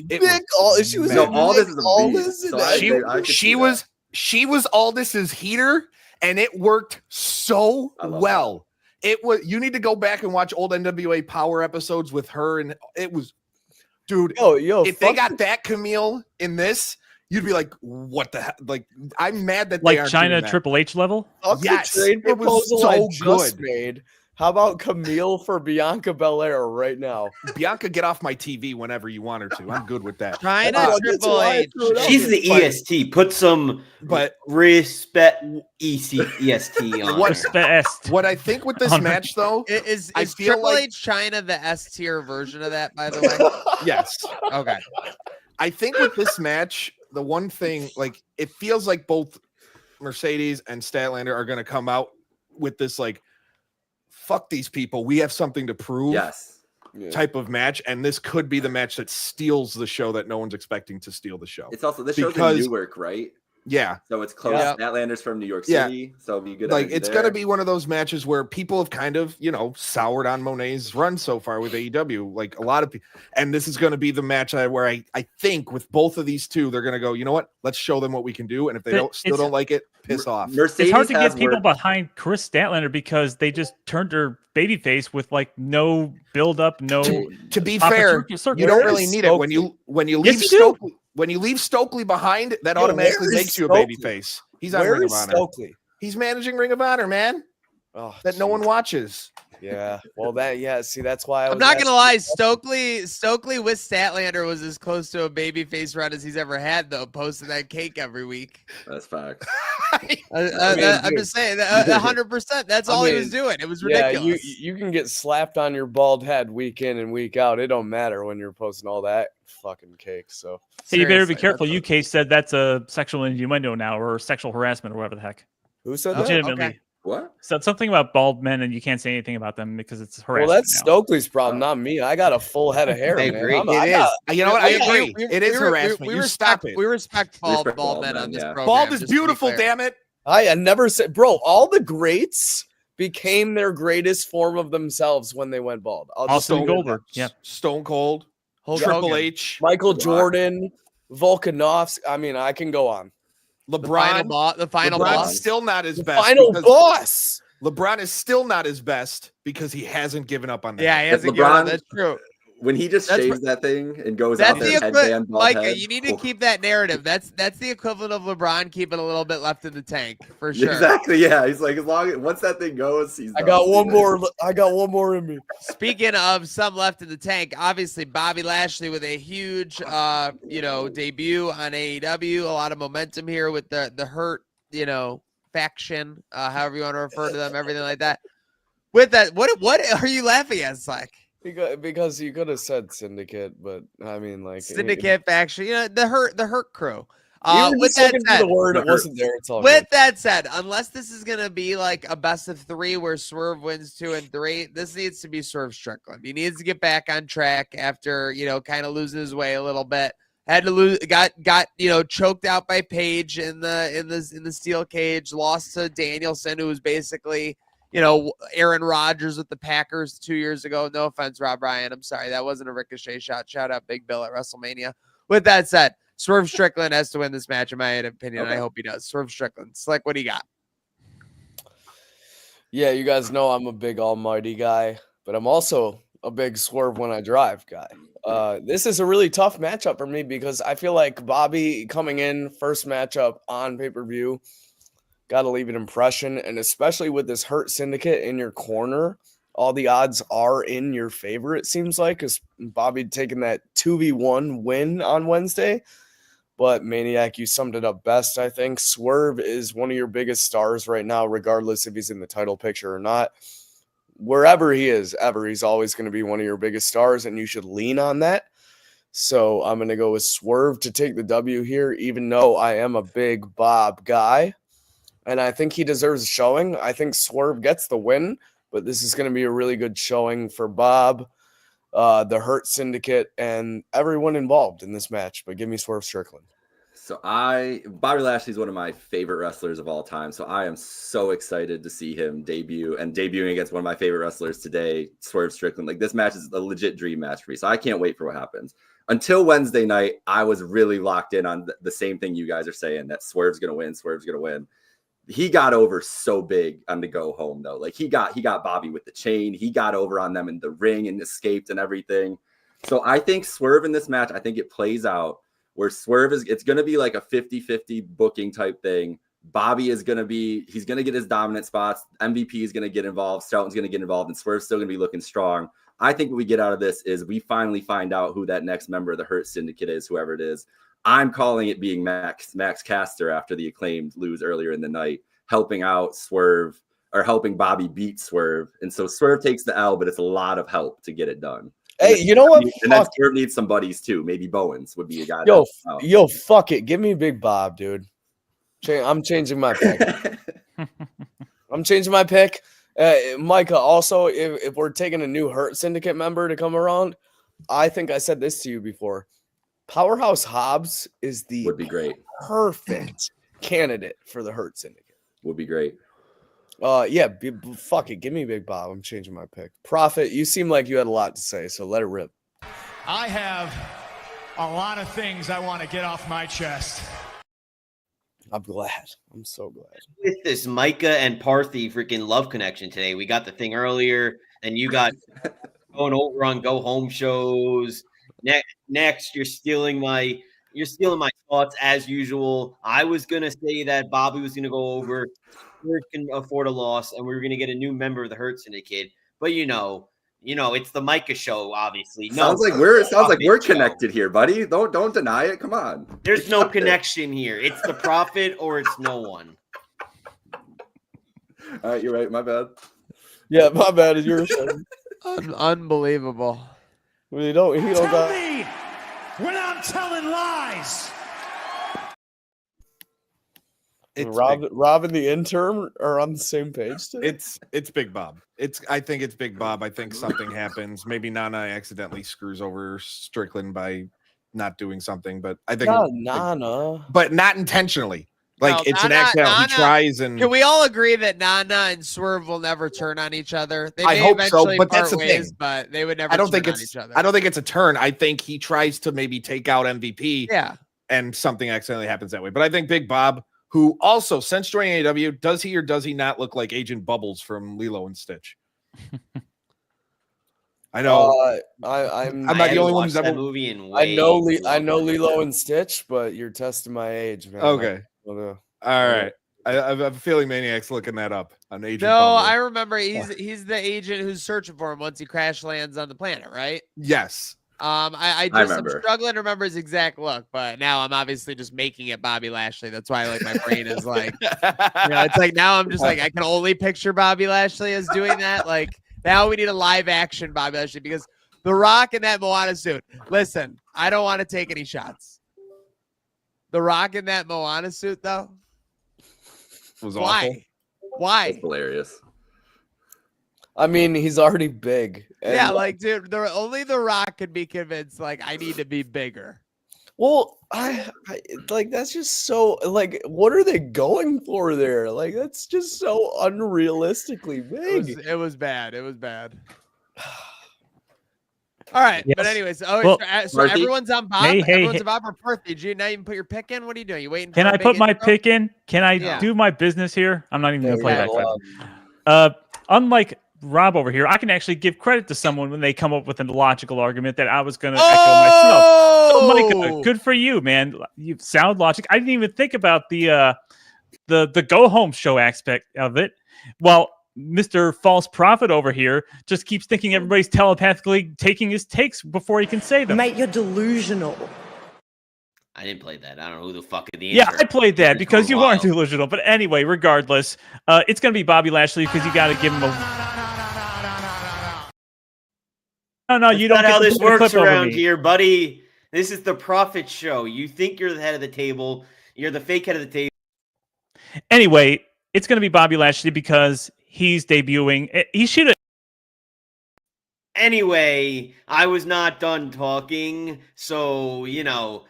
She was Aldis is a beast. So
she was Aldis's heater, and it worked so well. It was. You need to go back and watch old NWA Power episodes with her, and it was, dude. If they got that Camille in this, you'd be like, "What the heck?" Like, I'm mad that they
like China Triple H level.
Yes,
it was
so
good. Made. How about Camille for Bianca Belair right now?
Bianca, get off my TV whenever you want her to. I'm good with that.
China Triple H.
She's the EST. Put some respect EST on her.
What I think with this match, though,
is Triple H China the S tier version of that, by the way?
Yes.
Okay.
I think with this match, the one thing, like, it feels like both Mercedes and Statlander are going to come out with this, like, fuck these people. We have something to prove.
Yes.
Type of match, and this could be the match that steals the show that no one's expecting to steal the show.
It's also this show's in Newark, right?
Yeah.
So it's close.
Yep.
Statlander's from New York
Yeah.
City. So it'll be good.
Like
energy
it's
there.
going to be one of those matches where people have kind of, soured on Monet's run so far with AEW. Like a lot of people, and this is going to be the match where I think with both of these two, they're going to go, you know what? Let's show them what we can do. And if they don't like it, piss off.
It's hard to get people behind Chris Statlander because they just turned their babyface with like no build up, no.
To be fair, you don't really need it when you leave Stokely. When you leave Stokely behind, that automatically makes you a babyface. He's on Ring of Honor.
Stokely?
He's managing Ring of Honor, man.
Oh,
that no one watches.
Yeah. Well, see, that's why
I'm not gonna lie. Stokely with Statlander was as close to a babyface run as he's ever had, though. Posting that cake every week.
That's facts.
I'm just saying, 100%. That's all he was doing. It was ridiculous.
You can get slapped on your bald head week in and week out. It don't matter when you're posting all that fucking cake. So
hey, you better be careful. UK said that's a sexual innuendo now, or sexual harassment, or whatever the heck.
Who said that?
Legitimately.
Okay.
What?
Said something about bald men, and you can't say anything about them because it's harassment.
Well, that's Stokely's problem, not me. I got a full head of hair.
I
man.
agree.
You know what? I agree. It is harassment.
We
You
respect,
stop it.
we respect bald men on this program.
Bald is
just to be
beautiful,
fair.
damn it.
I never said, bro. All the greats became their greatest form of themselves when they went bald.
Austin Goldberg, yeah,
Stone Cold,
Hulk
Triple
Hogan.
H,
Michael Jordan, Volkanovski. I mean, I can go on.
LeBron.
The final
LeBron's
boss.
still not his best.
Final boss.
LeBron is still not his best because he hasn't given up on that.
Yeah, he hasn't
LeBron-
given up. That's true.
When he just
That's
shaves that thing and goes
That's
out there
the
headband,
equivalent,
bald
Micah.
head.
You need to keep that narrative. That's the equivalent of LeBron keeping a little bit left in the tank for sure.
Exactly. Yeah. He's like, as long as once that thing goes, he's.
I
done.
got one more. I got one more in me.
Speaking of some left in the tank, obviously Bobby Lashley with a huge, debut on AEW. A lot of momentum here with the Hurt, faction, however you want to refer to them, everything like that. With that, what are you laughing at, Slack?
Because you could have said syndicate, but I mean, like
Syndicate faction, the Hurt crew.
With that said, the word it wasn't there. It's all
with
good.
that said, unless this is gonna be like a best of 3 where Swerve wins 2 and 3, this needs to be Swerve Strickland. He needs to get back on track after kind of losing his way a little bit. Had to lose, got choked out by Paige in the steel cage. Lost to Danielson, who was basically Aaron Rodgers with the Packers 2 years ago. No offense, Rob Ryan. I'm sorry. That wasn't a ricochet shot. Shout out Big Bill at WrestleMania. With that said, Swerve Strickland has to win this match, in my opinion. Okay. I hope he does. Swerve Strickland. Slick, what do you got?
Yeah, you guys know I'm a big almighty guy, but I'm also a big swerve when I drive guy. This is a really tough matchup for me because I feel like Bobby coming in first matchup on pay-per-view got to leave an impression, and especially with this Hurt Syndicate in your corner, all the odds are in your favor, it seems like, because Bobby taking that 2v1 win on Wednesday. But Maniac, you summed it up best, I think. Swerve is one of your biggest stars right now, regardless if he's in the title picture or not. Wherever he is, ever, he's always going to be one of your biggest stars, and you should lean on that. So I'm going to go with Swerve to take the W here, even though I am a big Bob guy. And I think he deserves a showing. I think Swerve gets the win, but this is going to be a really good showing for Bob, the Hurt Syndicate, and everyone involved in this match. But give me Swerve Strickland.
So Bobby Lashley is one of my favorite wrestlers of all time. So I am so excited to see him debut and debuting against one of my favorite wrestlers today, Swerve Strickland. Like, this match is a legit dream match for me. So I can't wait for what happens. Until Wednesday night, I was really locked in on the same thing you guys are saying, that Swerve's going to win. Swerve's going to win. He got over so big on the go home, though. Like, he got Bobby with the chain. He got over on them in the ring and escaped and everything. So I think Swerve in this match, I think it plays out where Swerve it's going to be like a 50-50 booking type thing. Bobby is going to he's going to get his dominant spots. MVP is going to get involved. Stoughton's going to get involved, and Swerve's still going to be looking strong. I think what we get out of this is we finally find out who that next member of the Hurt Syndicate is, whoever it is. I'm calling it being Max Caster after the Acclaimed lose earlier in the night, helping out Swerve, or helping Bobby beat Swerve. And so Swerve takes the L, but it's a lot of help to get it done.
Hey, you know what?
And then Swerve needs some buddies too. Maybe Bowens would be a guy.
Yo, fuck it. Give me Big Bob, dude. I'm changing my pick. I'm changing my pick. Micah, also, if we're taking a new Hurt Syndicate member to come around, I think I said this to you before. Powerhouse Hobbs would be great. Perfect candidate for the Hurt Syndicate.
Would be great.
Yeah, fuck it. Give me Big Bob. I'm changing my pick. Prophet, you seem like you had a lot to say, so let it rip.
I have a lot of things I want to get off my chest.
I'm glad. I'm so glad.
With this Micah and Parthy freaking love connection today. We got the thing earlier, and you got going over on go home shows. Next, you're stealing my thoughts as usual. I was gonna say that Bobby was gonna go over. We can afford a loss, and we were gonna get a new member of the Hurt Syndicate. But it's the Micah show, obviously.
Sounds like we're connected here, buddy. Don't deny it. Come on.
There's no connection here. It's the Prophet or it's no one.
All right, you're right. My bad.
Yeah, my bad. It's yours.
Unbelievable.
He don't
Tell me when I'm telling lies.
Rob and the intern are on the same page today?
It's Big Bob. I think it's Big Bob. I think something happens. Maybe Nana accidentally screws over Strickland by not doing something, but I think
Nana,
but not intentionally. Like
No,
it's
Nana,
an accident. He
Nana,
tries and
can we all agree that Nana and Swerve will never turn on each other? They
I
may
hope so,
eventually
but
part
that's the
ways,
thing.
but they would never
I don't think
turn on
it's
each other.
I don't think it's a turn. I think he tries to maybe take out MVP.
Yeah.
And something accidentally happens that way. But I think Big Bob, who also since joining AEW, does he or does he not look like Agent Bubbles from Lilo and Stitch? I know.
I'm
not the only one who's
that
ever.
movie in
I know Lilo and Stitch, but you're testing my age, man.
Okay. All right. I have a feeling Maniac's looking that up on Agent.
No,
Bubbles.
I remember he's the agent who's searching for him once he crash lands on the planet, right?
Yes.
I
I
I'm
remember.
struggling to remember his exact look, but now I'm obviously just making it Bobby Lashley. That's why like my brain is like, it's like now I'm just like I can only picture Bobby Lashley as doing that. Like now we need a live action Bobby Lashley because The Rock in that Moana suit. Listen, I don't want to take any shots. The Rock in that Moana suit though.
Was
Why?
awful.
Why?
That's hilarious.
I mean, he's already big.
Yeah, like, dude, only The Rock could be convinced, like, I need to be bigger.
Well, I like that's just so like what are they going for there? Like that's just so unrealistically big.
It was bad. It was bad. All right,
Yes.
but anyways, so
Murphy?
everyone's on Bob.
Hey,
Everyone's
hey.
on Bob or Perth. Did you not even put your pick in? What are you doing? You waiting?
Can
for a
I
big
put my
intro?
pick in? Can I
Yeah.
do my business here? I'm not even going to play
Yeah,
that clip. Unlike Rob over here, I can actually give credit to someone when they come up with a logical argument that I was going to echo myself. So, Micah, good for you, man. You sound logic. I didn't even think about the go home show aspect of it. Well, Mr. False Prophet over here just keeps thinking everybody's telepathically taking his takes before he can say them.
Mate, you're delusional.
I didn't play that. I don't know who the fuck the
Yeah,
intern
I played that
is
because
for a
you
while.
aren't delusional. But anyway, regardless, it's going to be Bobby Lashley because you got to give him a. No, you don't.
That's not how
get to
this
put a
works
clip over
around
me.
here, buddy. This is the Prophet show. You think you're the head of the table. You're the fake head of the table.
Anyway, it's going to be Bobby Lashley because he's debuting. He should have.
Anyway, I was not done talking, so your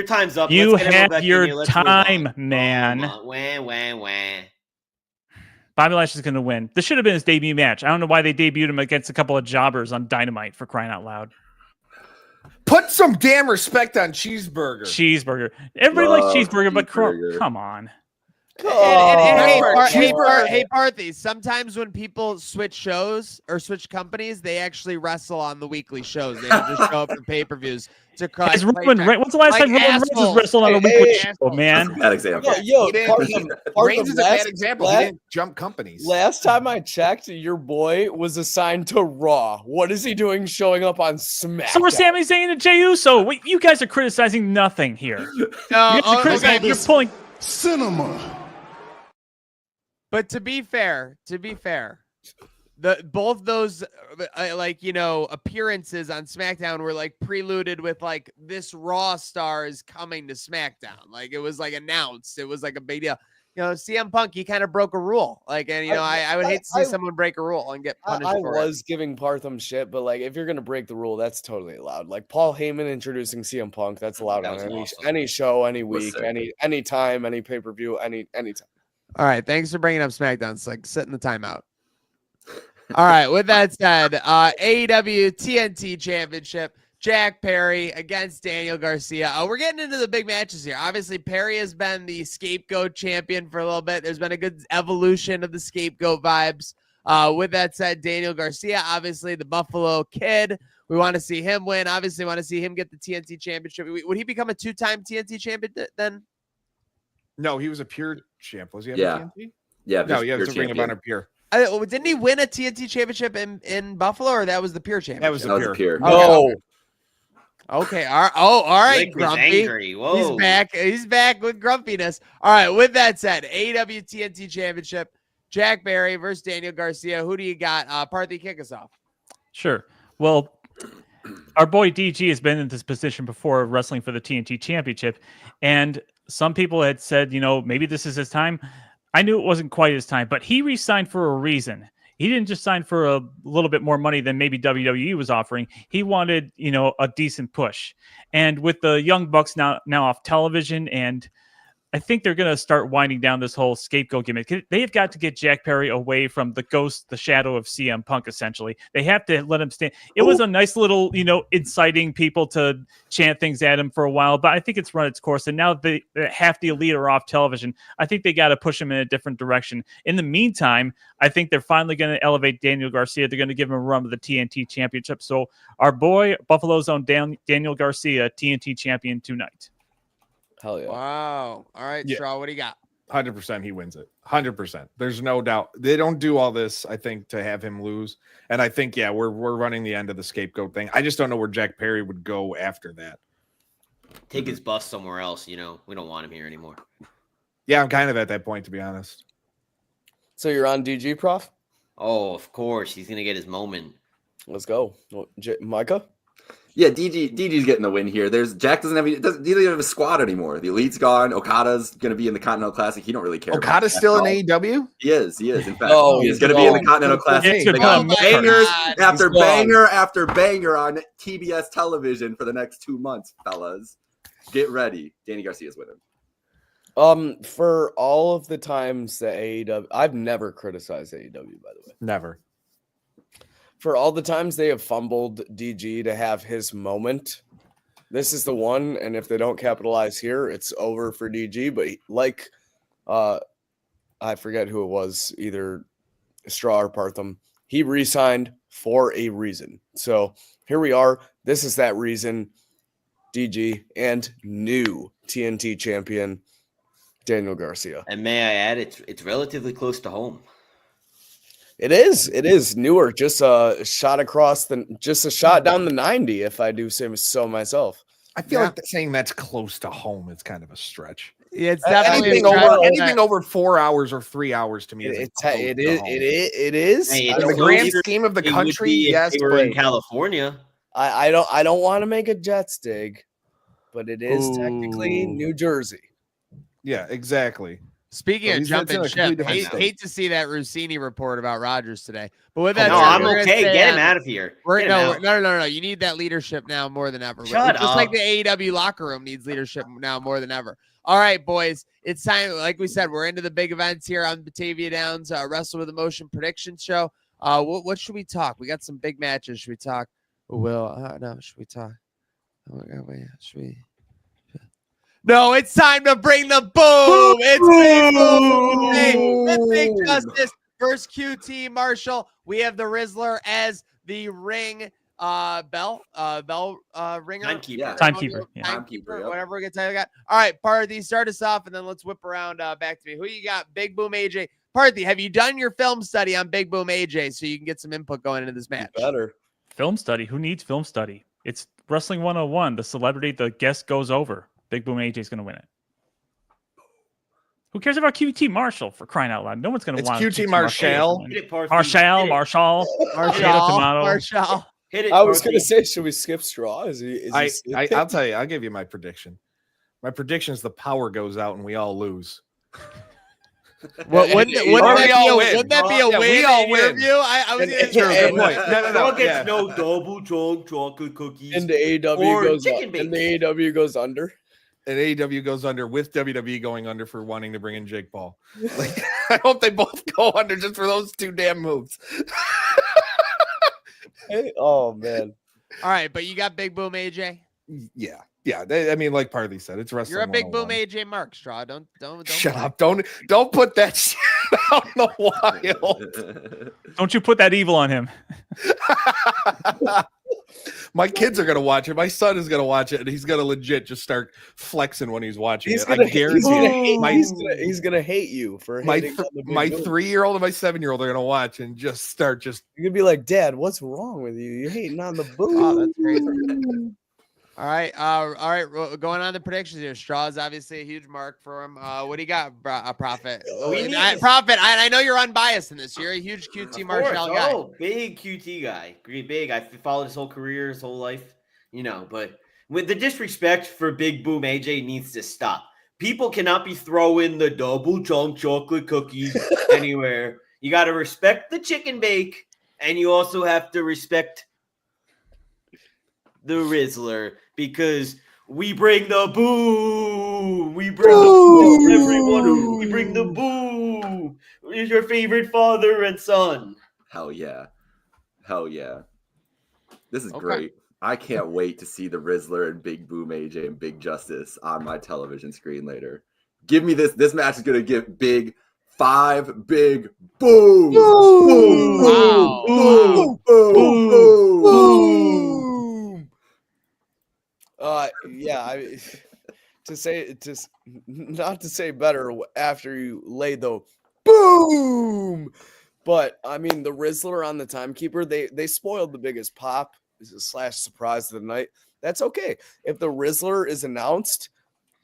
time's up.
You
Let's get everyone back
have
in
your
here. Let's move
time,
on.
man.
Wah.
Bobby Lashley's going to win. This should have been his debut match. I don't know why they debuted him against a couple of jobbers on Dynamite for crying out loud.
Put some damn respect on Cheeseburger.
Everybody likes
Love
Cheeseburger, but
Cheeseburger.
come on.
Hey, Parthy, sometimes when people switch shows or switch companies, they actually wrestle on the weekly shows. They don't just show up for pay-per-views. When's
the last time Roman Reigns was wrestled on a weekly show, man?
Bad example.
Yo,
Reigns is a bad example. He didn't jump companies.
Last time I checked, your boy was assigned to Raw. What is he doing showing up on SmackDown?
So were Sami Zayn and Jey Uso. Wait, you guys are criticizing nothing here. You're pulling
Cinema.
But to be fair, both those appearances on SmackDown were like preluded with like this Raw star is coming to SmackDown. Like it was like announced. It was like a big deal. CM Punk, he kind of broke a rule. Like, and I would hate to see someone break a rule and get punished
I
for it.
was giving Partham shit, but like, if you're gonna break the rule, that's totally allowed. Like Paul Heyman introducing CM Punk, that's allowed on any show, any week, any time, any pay per view, any time.
All right, thanks for bringing up SmackDown. It's like sitting the timeout. All right, with that said, AEW TNT Championship. Jack Perry against Daniel Garcia. We're getting into the big matches here. Obviously, Perry has been the scapegoat champion for a little bit. There's been a good evolution of the scapegoat vibes. With that said, Daniel Garcia, obviously the Buffalo Kid. We want to see him win. Obviously, want to see him get the TNT Championship. Would he become a 2-time TNT champion then?
No, he was a pure champ. Was he?
TNT? Yeah.
No, yeah, it's a Ring of Honor pure.
Didn't he win a TNT Championship in Buffalo, or that was the pure championship?
That was the pure.
No.
Okay. All right, Grumpy.
Angry. Whoa.
He's back. He's back with grumpiness. All right. With that said, AEW TNT Championship, Jack Perry versus Daniel Garcia. Who do you got? Parthy, kick us off.
Sure. Well, our boy DG has been in this position before, wrestling for the TNT Championship, and some people had said, maybe this is his time. I knew it wasn't quite his time, but he re-signed for a reason. He didn't just sign for a little bit more money than maybe WWE was offering. He wanted, a decent push. And with the Young Bucks now off television, and I think they're going to start winding down this whole scapegoat gimmick. They've got to get Jack Perry away from the ghost, the shadow of CM Punk, essentially. They have to let him stand. It was a nice little, inciting people to chant things at him for a while, but I think it's run its course. And now half the elite are off television. I think they got to push him in a different direction. In the meantime, I think they're finally going to elevate Daniel Garcia. They're going to give him a run with the TNT Championship. So our boy, Buffalo's own Daniel Garcia, TNT champion tonight.
Hell yeah.
Wow. All right, Straw, what do you got?
100% he wins it. 100%. There's no doubt. They don't do all this, I think, to have him lose. And I think, we're running the end of the scapegoat thing. I just don't know where Jack Perry would go after that.
Take his bus somewhere else, we don't want him here anymore.
Yeah, I'm kind of at that point, to be honest.
So you're on DG, Prof?
Oh, of course. He's going to get his moment.
Let's go. Micah?
Yeah, DG's getting the win here. Jack doesn't have a squad anymore. The Elite's gone. Okada's going to be in the Continental Classic. He don't really care.
Okada's still in AEW?
He is. In fact, he's going to be in the Continental Classic. Bangers after banger after banger on TBS television for the next 2 months, fellas. Get ready. Danny Garcia's with him.
For all of the times that AEW, I've never criticized AEW, by the way.
Never.
For all the times they have fumbled DG to have his moment, this is the one. And if they don't capitalize here, it's over for DG. But I forget who it was, either Straw or Partham. He re-signed for a reason. So here we are. This is that reason. DG and new TNT champion Daniel Garcia.
And may I add, it's relatively close to home.
It is Newark, just a shot down the 90, if I do say so myself.
I feel like saying that's close to home is kind of a stretch.
Yeah, it's definitely
anything over 4 hours or 3 hours to me.
It is.
Hey,
in the grand scheme of the country, yes,
if they were in California.
I don't want to make a Jets dig, but it is technically New Jersey.
Yeah, exactly.
Speaking of jumping ship, hate to see that Rossini report about Rodgers today. But with that,
I'm okay. Get him out of here.
No. You need that leadership now more than ever.
Shut up.
Just like the AEW locker room needs leadership now more than ever. All right, boys, it's time. Like we said, we're into the big events here on Batavia Downs Wrestle with Emotion prediction show. What should we talk? We got some big matches. Should we talk? Should we talk? Should we? No, it's time to bring the boom. It's Big Justice versus QT Marshall. We have the Rizzler as the ring bell ringer.
Timekeeper.
Whatever we get to got. All right, Parthy, start us off, and then let's whip around back to me. Who you got? Big Boom AJ. Parthy, have you done your film study on Big Boom AJ so you can get some input going into this match?
Better.
Film study? Who needs film study? It's Wrestling 101. The guest goes over. Big Boom AJ is going to win it. Who cares about QT Marshall, for crying out loud? No one's going to want
QT Marshall.
Marshall.
Hit it,
I was going to say, should we skip Straw?
I'll tell you. I'll give you my prediction. My prediction is the power goes out and we all lose.
Wouldn't that be a win?
We all
in your
win.
view? I was
True, good point. No.
Dog gets no double chunk chocolate cookies.
And the AEW
or
goes
chicken bake.
and the AEW goes under.
And AEW goes under with WWE going under for wanting to bring in Jake Paul. Like, I hope they both go under just for those two damn moves.
Oh man!
All right, but you got Big Boom AJ.
Yeah. I mean, like Parley said, it's wrestling.
You're a Big Boom
101.
AJ Mark Straw. Don't
Shut up! Don't put that shit out in the wild.
Don't you put that evil on him.
My kids are gonna watch it. My son is gonna watch it, and he's gonna legit just start flexing when he's watching
He's
it.
gonna,
I guarantee
he's gonna hate you for
my
hating on the Big
my
Boom.
3-year-old and my 7-year-old are gonna watch and just start
You're gonna be like, Dad, what's wrong with you? You're hating on the Boom.
Oh, that's crazy. All right. Going on to predictions here. Straw is obviously a huge mark for him. What do you got, Prophet? Prophet, I know you're unbiased in this. You're a huge QT Marshall guy.
Oh, big QT guy. Big. I followed his whole career, his whole life. But with the disrespect for Big Boom AJ needs to stop. People cannot be throwing the double chunk chocolate cookies anywhere. You got to respect the chicken bake, and you also have to respect the Rizzler, because we bring the boom. We bring the boom, everyone. We bring the boom. Is your favorite father and son?
Hell yeah. This is great. I can't wait to see the Rizzler and Big Boom AJ and Big Justice on my television screen later. Give me this. This match is going to give big 5 big booms. Boom.
Wow.
Boom. Boom. Boom.
Not to say better after you lay the boom, but I mean the Rizzler on the timekeeper, they spoiled the biggest pop / surprise of the night. That's okay. If the Rizzler is announced,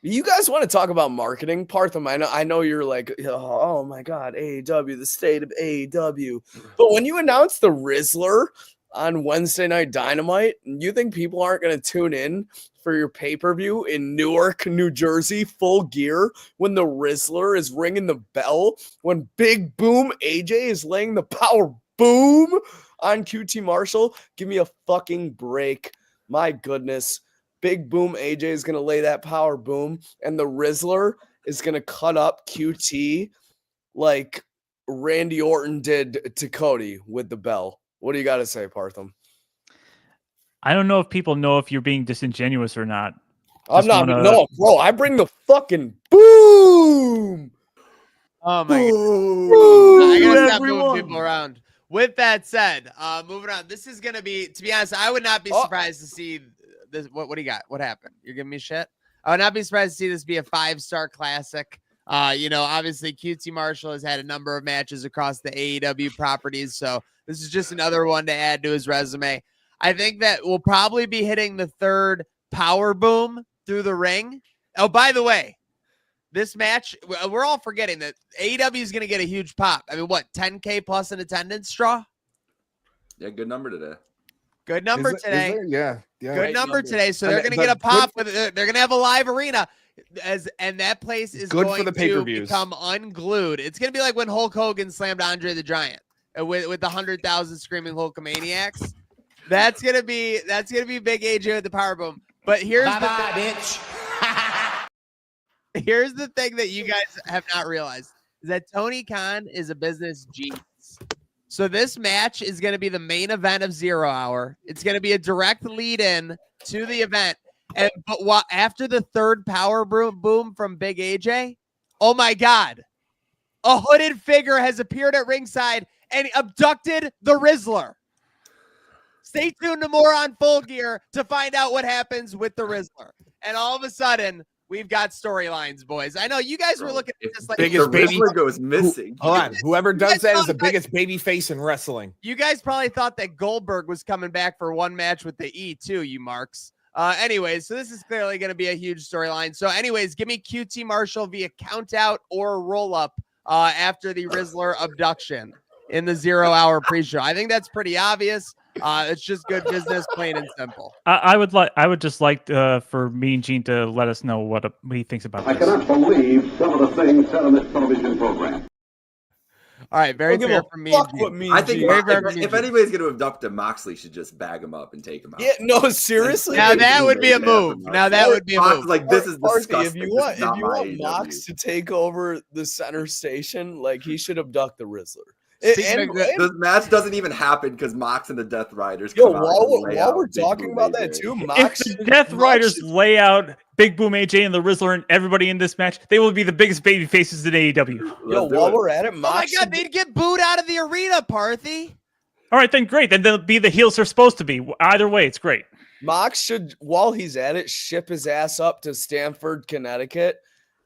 you guys want to talk about marketing, Partham? I know you're like, oh my god, AEW, the state of AEW. But when you announce the Rizzler on Wednesday Night Dynamite, you think people aren't going to tune in for your pay-per-view in Newark, New Jersey, full gear, when the Rizzler is ringing the bell, when Big Boom AJ is laying the power boom on QT Marshall? Give me a fucking break. My goodness. Big Boom AJ is going to lay that power boom, and the Rizzler is going to cut up QT like Randy Orton did to Cody with the bell. What do you got to say, Partham?
I don't know if people know if you're being disingenuous or not.
I'm not. No, bro. I bring the fucking boom.
Oh my god! I gotta stop moving people around. With that said, moving on. This is gonna be, to be honest, I would not be surprised to see this. What do you got? What happened? You're giving me shit? I would not be surprised to see this be a 5-star classic. Obviously QT Marshall has had a number of matches across the AEW properties, so this is just another one to add to his resume. I think that we'll probably be hitting the 3rd power boom through the ring. Oh, by the way, this match, we're all forgetting that AEW is going to get a huge pop. I mean, what, 10K plus in attendance, Straw?
Yeah, good number today.
Good number today.
Yeah.
Good number today. So they're going to get a pop. They're going to have a live arena. And that place is
good
going
for the
to
pay-per-views.
become unglued. It's going to be like when Hulk Hogan slammed Andre the Giant with the 100,000 screaming Hulkamaniacs. That's gonna be big AJ with the power boom. But here's here's the thing that you guys have not realized is that Tony Khan is a business genius. So this match is going to be the main event of 0 Hour. It's going to be a direct lead in to the event. But after the 3rd power boom from Big AJ, oh my God, a hooded figure has appeared at ringside and abducted the Rizzler. Stay tuned to more on Full Gear to find out what happens with the Rizzler. And all of a sudden, we've got storylines, boys. I know you guys were looking at this like
biggest baby
goes missing.
Hold on. Whoever does that is the biggest baby face in wrestling.
You guys probably thought that Goldberg was coming back for one match with the E too, you marks. Anyways, so this is clearly going to be a huge storyline. So anyways, give me QT Marshall via count out or roll up after the Rizzler abduction in the 0 Hour pre-show. I think that's pretty obvious. It's just good business, plain and simple.
I would just like for Mean Gene to let us know what he thinks about this.
I cannot believe some of the things said on this television program.
All right, very fair from me.
I think if anybody's going to abduct him, Moxley should just bag him up and take him out.
Yeah, no, seriously.
Now that would be a move. Now that would be a move.
Like this is disgusting.
If you want Mox to take over the center station, like he should abduct the Rizzler.
The match doesn't even happen because Mox and the Death Riders.
While we're talking about that too, Mox.
If the Death Riders lay out Big Boom AJ and the Rizzler and everybody in this match, they will be the biggest baby faces in AEW.
While we're at it, Mox.
Oh my God, they'd get booed out of the arena, Parthy.
All right, then great. Then they'll be the heels they're supposed to be. Either way, it's great.
Mox should, while he's at it, ship his ass up to Stamford, Connecticut,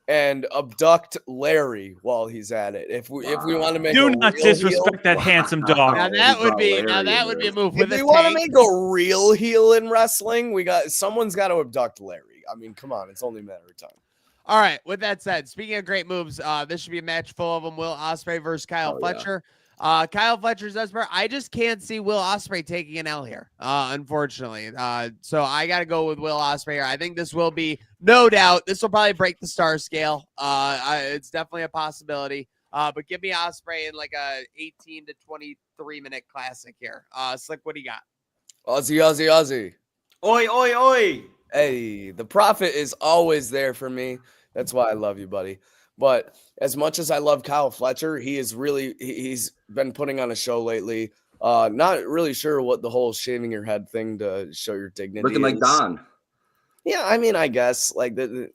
and abduct Larry while he's at it. If we want to make
not disrespect that handsome dog.
Now that would be a move.
If we want to make a real heel in wrestling, someone's got to abduct Larry. I mean, come on, it's only a matter of time.
All right. With that said, speaking of great moves, this should be a match full of them. Will Ospreay versus Kyle Fletcher. Kyle Fletcher's desperate. I just can't see Will Ospreay taking an L here, unfortunately. So I got to go with Will Ospreay here. I think this will be, no doubt, this will probably break the star scale. It's definitely a possibility. But give me Ospreay in like a 18 to 23 minute classic here. Slick, what do you got?
Aussie.
Oi, oi, oi.
Hey, the Prophet is always there for me. That's why I love you, buddy. But as much as I love Kyle Fletcher, he's been putting on a show lately. Not really sure what the whole shaving your head thing to show your dignity
looking like
is.
Don.
Yeah, I mean, I guess like the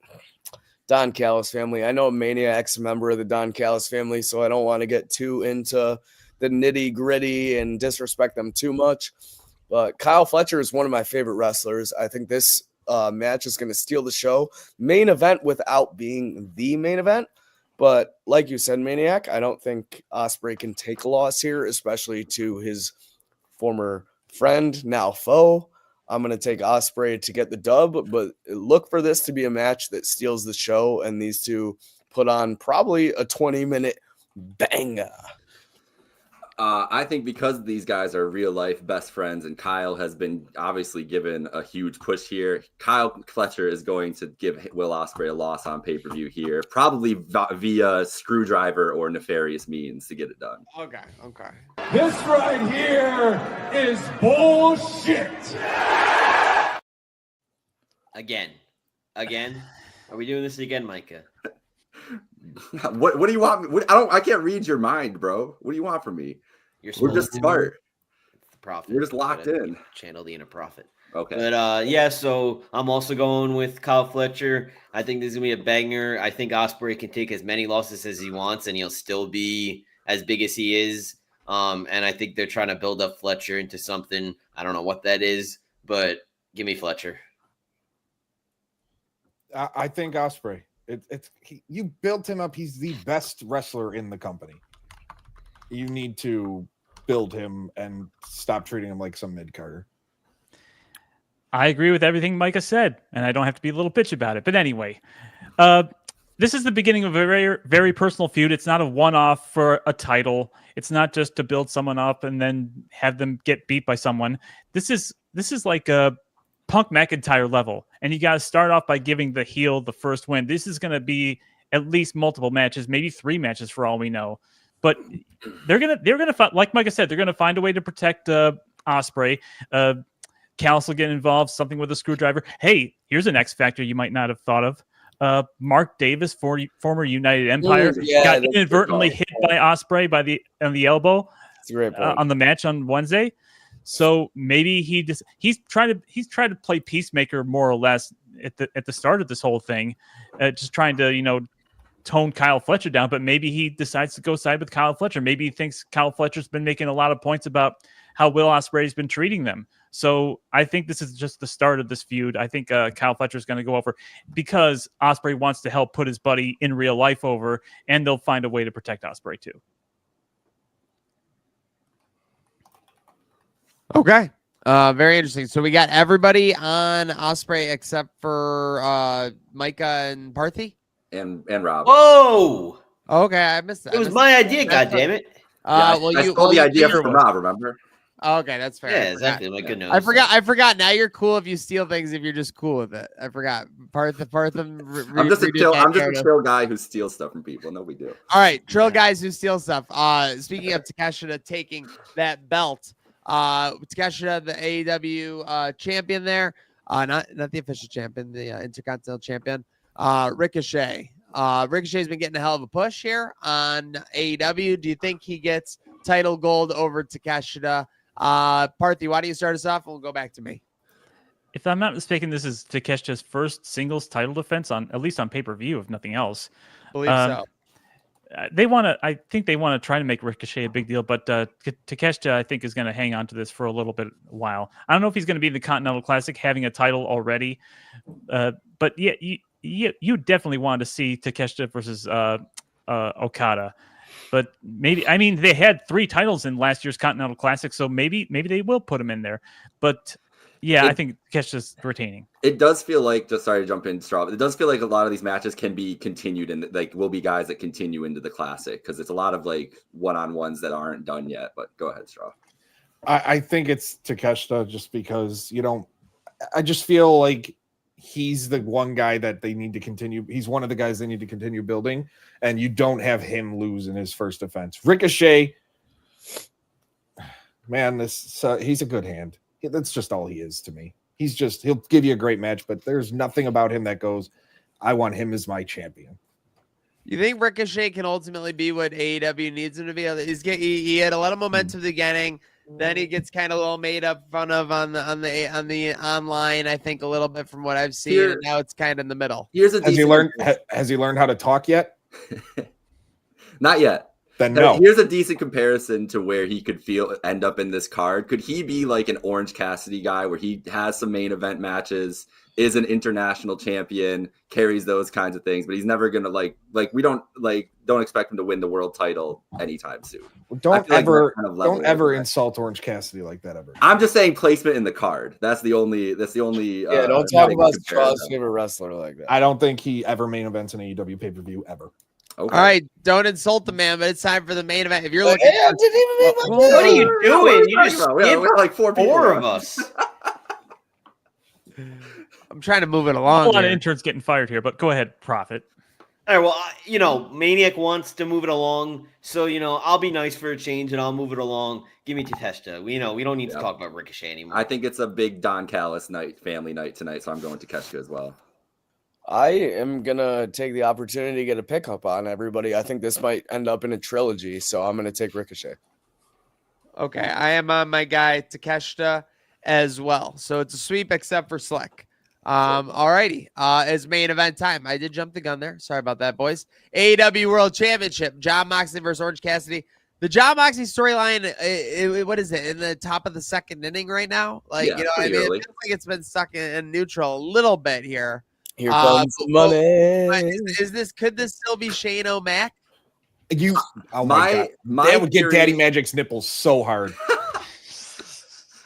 Don Callis family. I know Maniac's a member of the Don Callis family, so I don't want to get too into the nitty gritty and disrespect them too much. But Kyle Fletcher is one of my favorite wrestlers. I think this match is going to steal the show. Main event without being the main event. But like you said, Maniac, I don't think Ospreay can take a loss here, especially to his former friend, now foe. I'm going to take Ospreay to get the dub, but look for this to be a match that steals the show, and these two put on probably a 20-minute banger.
I think because these guys are real life best friends and Kyle has been obviously given a huge push here, Kyle Fletcher is going to give Will Ospreay a loss on pay-per-view here, probably via screwdriver or nefarious means to get it done.
Okay.
This right here is bullshit.
Again. Are we doing this again, Micah?
What do you want? I can't read your mind, bro. What do you want from me? We're just smart.
The Prophet.
We're just locked in.
Channel the inner prophet.
Okay.
But so I'm also going with Kyle Fletcher. I think this is gonna be a banger. I think Ospreay can take as many losses as he wants, and he'll still be as big as he is. And I think they're trying to build up Fletcher into something. I don't know what that is, but give me Fletcher.
I think Ospreay. You built him up. He's the best wrestler in the company. You need to build him and stop treating him like some mid-carder.
I agree with everything Micah said, and I don't have to be a little bitch about it. But anyway, this is the beginning of a very, very personal feud. It's not a one-off for a title. It's not just to build someone up and then have them get beat by someone. This is like a Punk McIntyre level, and you got to start off by giving the heel the first win. This is going to be at least multiple matches, maybe 3 matches for all we know. But they're gonna find, like Micah said, they're gonna find a way to protect Ospreay. Callis will get involved, something with a screwdriver. Hey, here's an X factor you might not have thought of. Mark Davis, former United Empire, got inadvertently hit by Ospreay on the elbow on the match on Wednesday. So maybe he's trying to play peacemaker more or less at the start of this whole thing, just trying to tone Kyle Fletcher down. But maybe he decides to go side with Kyle Fletcher. Maybe he thinks Kyle Fletcher's been making a lot of points about how Will Ospreay's been treating them. So I think this is just the start of this feud. I think Kyle Fletcher's going to go over because Ospreay wants to help put his buddy in real life over, and they'll find a way to protect Ospreay too.
Okay. Very interesting. So we got everybody on Ospreay except for Micah and Parthy
and Rob.
Whoa!
Okay, I missed that.
It was my idea. God damn it!
I stole the idea from Rob. Remember?
Okay, that's fair.
Yeah, exactly. My good nose.
I forgot. Now you're cool if you steal things. If you're just cool with it, I forgot. Partham.
I'm just a chill guy who steals stuff from people. No, we do.
All right, trill guys who steal stuff. Speaking of Takeshita taking that belt, Takeshita, the AEW champion there, not the official champion, the Intercontinental champion. Ricochet. Ricochet's been getting a hell of a push here on AEW. Do you think he gets title gold over Takeshita? Parthy, why don't you start us off and we'll go back to me?
If I'm not mistaken, this is Takeshita's first singles title defense at least on pay-per-view, if nothing else.
Believe so.
I think they want to try to make Ricochet a big deal, but Takeshita, I think, is going to hang on to this for a little bit while. I don't know if he's going to be in the Continental Classic having a title already. But yeah, you definitely want to see Takeshita versus Okada. But maybe, I mean, they had 3 titles in last year's Continental Classic, so maybe they will put him in there. But yeah, I think Takeshita's retaining.
It does feel like, just sorry to jump in, Straw, but it does feel like a lot of these matches can be continued and like will be guys that continue into the Classic because it's a lot of like one-on-ones that aren't done yet. But go ahead, Straw.
I think it's Takeshita just because I just feel like he's the one guy that they need to continue. He's one of the guys they need to continue building, and you don't have him lose in his first defense. Ricochet, man, he's a good hand. That's just all he is to me. He'll give you a great match, but there's nothing about him that goes, I want him as my champion.
You think Ricochet can ultimately be what AEW needs him to be? He had a lot of momentum at the beginning. Then he gets kind of all made up fun of on the online. I think a little bit from what I've seen, and now it's kind of in the middle.
Has he learned how to talk yet?
Not yet.
Then no.
Here's a decent comparison to where he could end up in this card. Could he be like an Orange Cassidy guy where he has some main event matches, is an international champion, carries those kinds of things, but he's never gonna we don't expect him to win the world title anytime soon.
Don't ever insult Orange Cassidy like that ever.
I'm just saying placement in the card. That's the only.
Yeah, don't talk about Straw's favorite wrestler like that.
I don't think he ever main events an AEW pay-per-view ever.
Okay.
All right, don't insult the man, but it's time for the main event. If you're looking,
what are you doing? You just
we're like 4
of us.
I'm trying to move it along.
A lot of interns getting fired here, but go ahead, Prophet.
All right, well, Maniac wants to move it along, so I'll be nice for a change and I'll move it along. Give me Takeshita. We don't need to talk about Ricochet anymore.
I think it's a big Don Callis family night tonight, so I'm going Takeshita as well.
I am gonna take the opportunity to get a pickup on everybody. I think this might end up in a trilogy, so I'm gonna take Ricochet.
Okay, I am on my guy Takeshita as well. So it's a sweep except for Slick. All righty. It's main event time. I did jump the gun there. Sorry about that, boys. AEW World Championship. Jon Moxley versus Orange Cassidy. The Jon Moxley storyline, what is it, in the top of the second inning right now? It feels like it's been stuck in neutral a little bit here.
Here comes the money.
Could this still be Shane O'Mac?
Oh my God. That would get Daddy Magic's nipples so hard.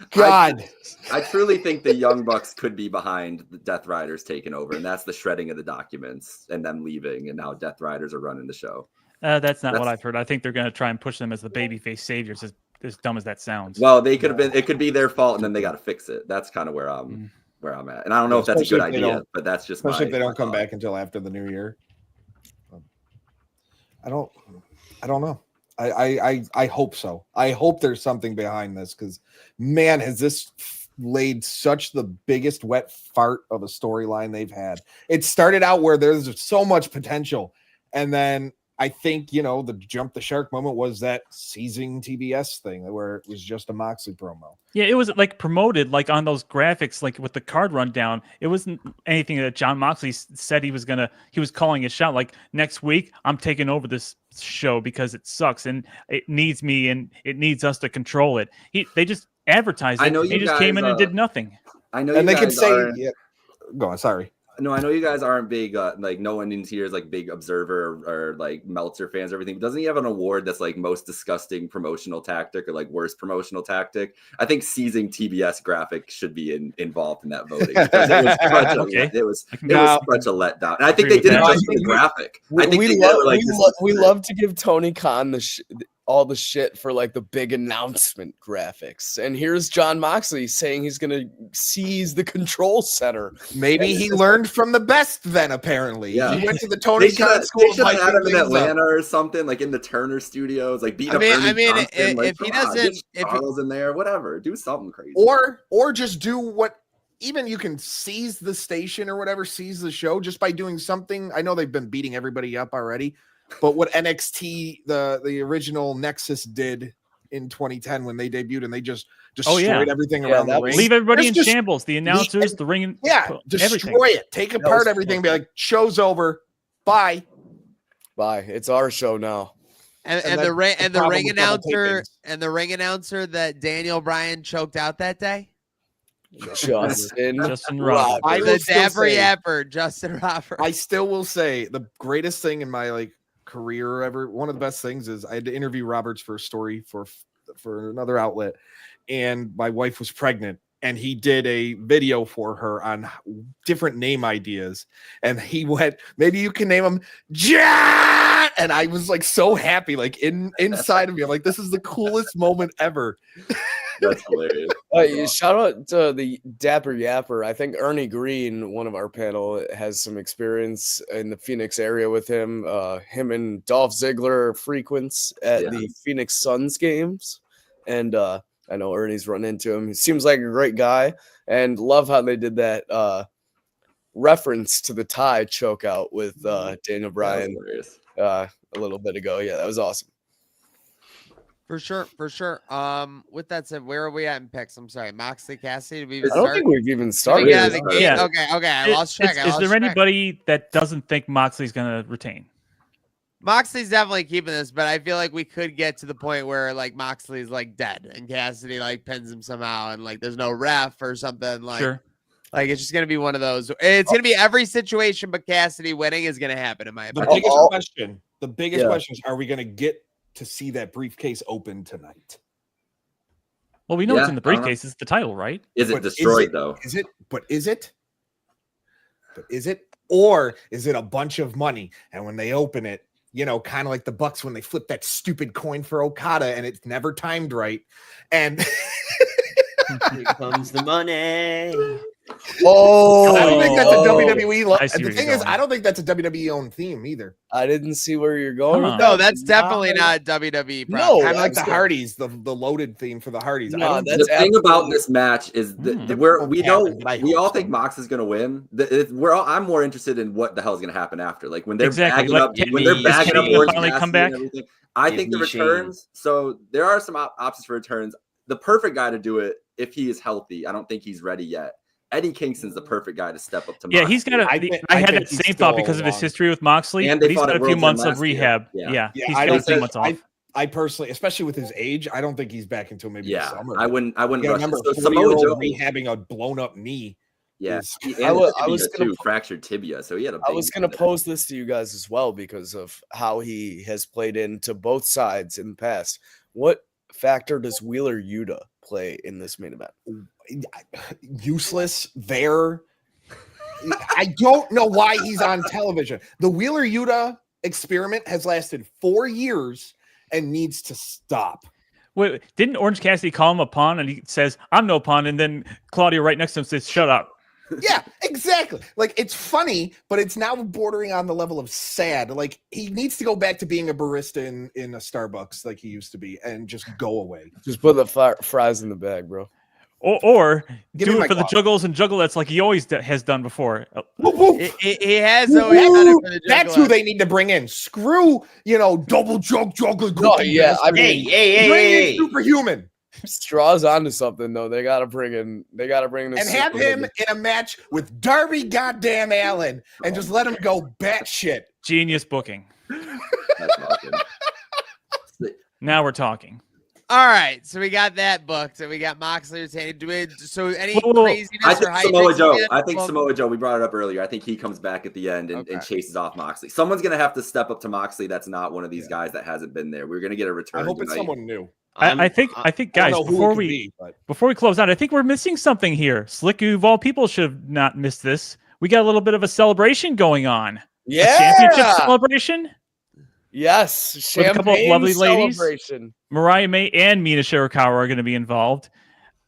God.
I truly think the Young Bucks could be behind the Death Riders taking over, and that's the shredding of the documents and them leaving, and now Death Riders are running the show.
That's not what I've heard. I think they're going to try and push them as the babyface saviors, as dumb as that sounds.
Well, they could have been. It could be their fault, and then they got to fix it. That's kind of where I'm at, and I don't know if that's a good idea, but that's just
especially if they don't come back until after the new year. I don't know. I hope so. I hope there's something behind this because, man, has this laid such the biggest wet fart of a storyline they've had. It started out where there's so much potential, and then I think the jump the shark moment was that seizing TBS thing where it was just a Moxley promo.
Yeah, it was promoted on those graphics, with the card rundown. It wasn't anything that Jon Moxley said he was calling a shot. Next week, I'm taking over this show because it sucks and it needs me and it needs us to control it. They just advertised it. He just came in and did nothing.
I know,
and they can say, go on. Sorry.
No, I know you guys aren't big, no one in here is big Observer or Meltzer fans or everything. Doesn't he have an award that's most disgusting promotional tactic or worst promotional tactic? I think seizing TBS graphics should be involved in that voting. It was such a letdown. And I think they did it just for the graphic.
We love to give Tony Khan all the shit for like the big announcement graphics. And here's John Moxley saying he's going to seize the control center.
Maybe he learned from the best then, apparently.
Yeah.
He went to the Tony Khan
They
school.
should have had him in Atlanta or something, like in the Turner Studios, like beating up Ernie Johnson, like,
if he doesn't, if
Charles in there, whatever, do something crazy.
Or just do what, even you can seize the station or whatever, seize the show just by doing something. I know they've been beating everybody up already, but what NXT, the original Nexus did in 2010 when they debuted and they just destroyed everything around the ring.
Leave everybody in shambles. The announcers, the ring.
Destroy it. Take apart everything. Be like, show's over. Bye.
Bye. It's our show now.
And the ring announcer that Daniel Bryan choked out that day.
Justin
Roberts.
The Dapper Yapper, Justin Roberts.
I still will say the greatest thing in my career ever, one of the best things is I had to interview Roberts for a story for another outlet, and my wife was pregnant, and he did a video for her on different name ideas, and he went, maybe you can name him John, and I was like so happy, like inside of me, I'm like, this is the coolest moment ever.
That's hilarious.
Shout out to the Dapper Yapper. I think Ernie Green, one of our panel, has some experience in the Phoenix area with him. Him and Dolph Ziggler frequents at the Phoenix Suns games. And I know Ernie's run into him. He seems like a great guy. And love how they did that reference to the tie choke out with Daniel Bryan a little bit ago. Yeah, that was awesome.
For sure. With that said, where are we at in picks? I'm sorry, Moxley, Cassidy.
I don't think we've even started.
Yeah. Okay. I lost track.
Is there anybody that doesn't think Moxley's going to retain?
Moxley's definitely keeping this, but I feel like we could get to the point where Moxley's dead and Cassidy pins him somehow, and there's no ref or something.
Sure.
It's just gonna be one of those. It's gonna be every situation, but Cassidy winning is gonna happen in my opinion.
The biggest question is: are we gonna get to see that briefcase open tonight?
Well, we know it's in the briefcase. It's the title, right?
Is it destroyed though?
Is it? But is it? Or is it a bunch of money? And when they open it, kind of like the Bucks when they flip that stupid coin for Okada and it's never timed right. And
here comes the money.
I don't think that's a WWE. The thing is, I don't think that's a WWE owned theme either.
I didn't see where you're going.
No, that's definitely not WWE.
No, kind of like the Hardys, the loaded theme for the Hardys.
The thing about this match is that we all think Mox is going to win. I'm more interested in what the hell is going to happen after. When they're bagging up Orange Cassidy and everything. I think the returns. So there are some options for returns. The perfect guy to do it if he is healthy. I don't think he's ready yet. Eddie Kingston's the perfect guy to step up to Moxley.
Yeah, he's got I had that same thought because of his history with Moxley.
And
he's got a few months of rehab. Yeah. He's got a few months off.
I personally, especially with his age, I don't think he's back until maybe the summer.
I wouldn't
remember Samoa Joe rehabbing a blown up knee.
Yeah,
I was
gonna fractured tibia, so he had a.
I was going to pose this to you guys as well because of how he has played into both sides in the past. What factor does Wheeler Yuta play in this main event?
Useless there. I don't know why he's on television. The Wheeler Yuta experiment has lasted 4 years and needs to stop.
Wait, didn't Orange Cassidy call him a pawn? And he says, "I'm no pawn," and then Claudia right next to him says, "Shut up."
Yeah, exactly. It's funny, but it's now bordering on the level of sad. He needs to go back to being a barista in a Starbucks like he used to be and just go away.
Just put the fries in the bag, bro.
Or do it for the juggles and juggalettes like he always has done before.
He has always done it for the
That's who they need to bring in. Screw, double juggler.
No, yeah, I mean,
hey, Superhuman.
Straw's onto something though. They gotta bring in. And
have him in a match with Darby goddamn Allin and just let him go batshit.
Genius booking. Now we're talking.
All right, so we got that booked, and we got Moxley retaining. So any craziness
I think
or hype?
Samoa Joe. We brought it up earlier. I think he comes back at the end and chases off Moxley. Someone's gonna have to step up to Moxley. That's not one of these guys that hasn't been there. We're gonna get a return.
I hope it's someone new.
I think, guys, before we close out, I think we're missing something here. Slick, you of all people should have not missed this. We got a little bit of a celebration going on.
Yeah,
a championship celebration.
Yes,
with a couple of lovely ladies.
celebration.
Mariah May and Mina Shirakawa are going to be involved.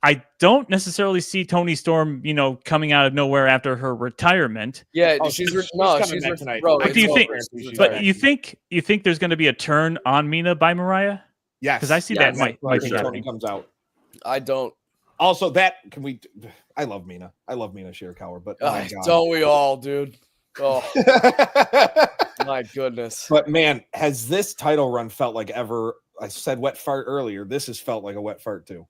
I don't necessarily see Toni Storm, coming out of nowhere after her retirement.
Yeah,
she's
coming
back tonight.
But do you think? But you think there's going to be a turn on Mina by Mariah?
Yes,
because I see that might be
Tony
happening.
comes out.
I don't.
Also, I love Mina. I love Mina Shirakawa, but my God.
Don't we all, dude? Oh, my goodness.
But man, has this title run felt like ever? I said wet fart earlier. This has felt like a wet fart too.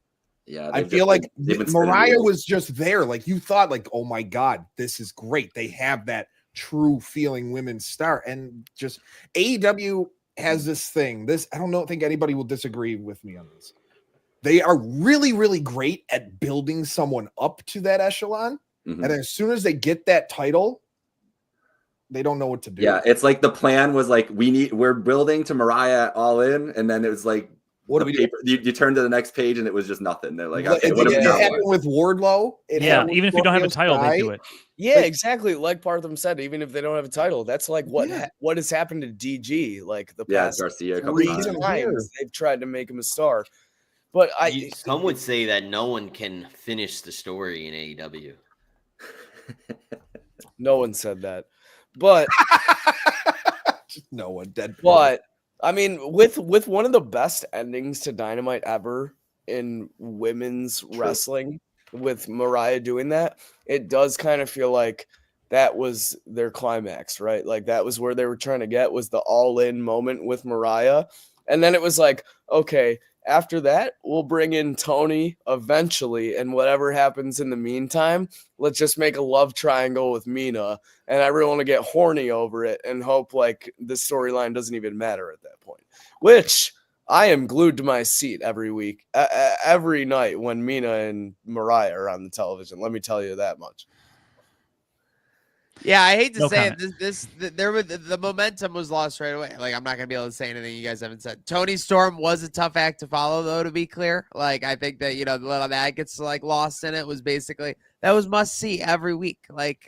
Yeah,
I feel like Mariah was just there. Like you thought, like, oh my God, this is great. They have that true feeling women's star, and just AEW has this thing. I don't think anybody will disagree with me on this. They are really, really great at building someone up to that echelon, and as soon as they get that title, they don't know what to do.
Yeah, it's like the plan was like we're building to Mariah All In, and then it was like what do we do? You turn to the next page and it was just nothing. They're like, okay, what do we do?
It happened with Wardlow.
Even if you don't have a title, they do it.
Yeah, exactly. Like Partham said, even if they don't have a title, that's like what has happened to DG. Like the past
Garcia,
3 times they've tried to make him a star. But
some would say that no one can finish the story in AEW.
No one said that, but
just no one dead.
But I mean, with one of the best endings to Dynamite ever in women's wrestling, with Mariah doing that, it does kind of feel like that was their climax, right? Like that was where they were trying to get, was the all-in moment with Mariah. And then it was like, okay, after that, we'll bring in Tony eventually, and whatever happens in the meantime, let's just make a love triangle with Mina, and everyone will get horny over it and hope like the storyline doesn't even matter at that point. Which I am glued to my seat every week, every night when Mina and Mariah are on the television. Let me tell you that much.
Yeah, I hate to say it. The momentum was lost right away. Like, I'm not gonna be able to say anything you guys haven't said. Toni Storm was a tough act to follow, though. To be clear, like I think that a little that gets like lost in it was basically that was must see every week. Like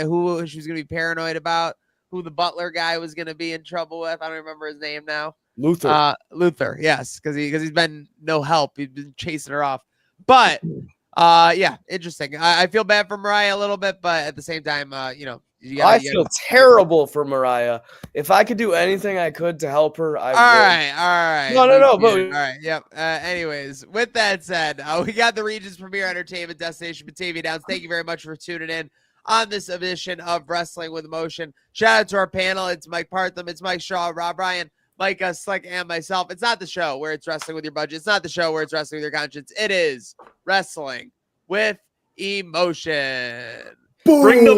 who she was gonna be paranoid about, who the Butler guy was gonna be in trouble with. I don't remember his name now. Luther, yes, because he's been no help. He's been chasing her off, but. Yeah, interesting. I feel bad for Mariah a little bit, but at the same time, I
feel terrible for Mariah. If I could do anything I could to help her, I would.
All right.
No, but
all right, yep. Anyways, with that said, we got the region's premier entertainment destination, Batavia Downs. Thank you very much for tuning in on this edition of Wrestling with Emotion. Shout out to our panel. It's Mike Partham, it's Mike Shaw, Rob Ryan, Mike Slick, and myself. It's not the show where it's wrestling with your budget. It's not the show where it's wrestling with your conscience. It is Wrestling with Emotion.
Boom. Bring the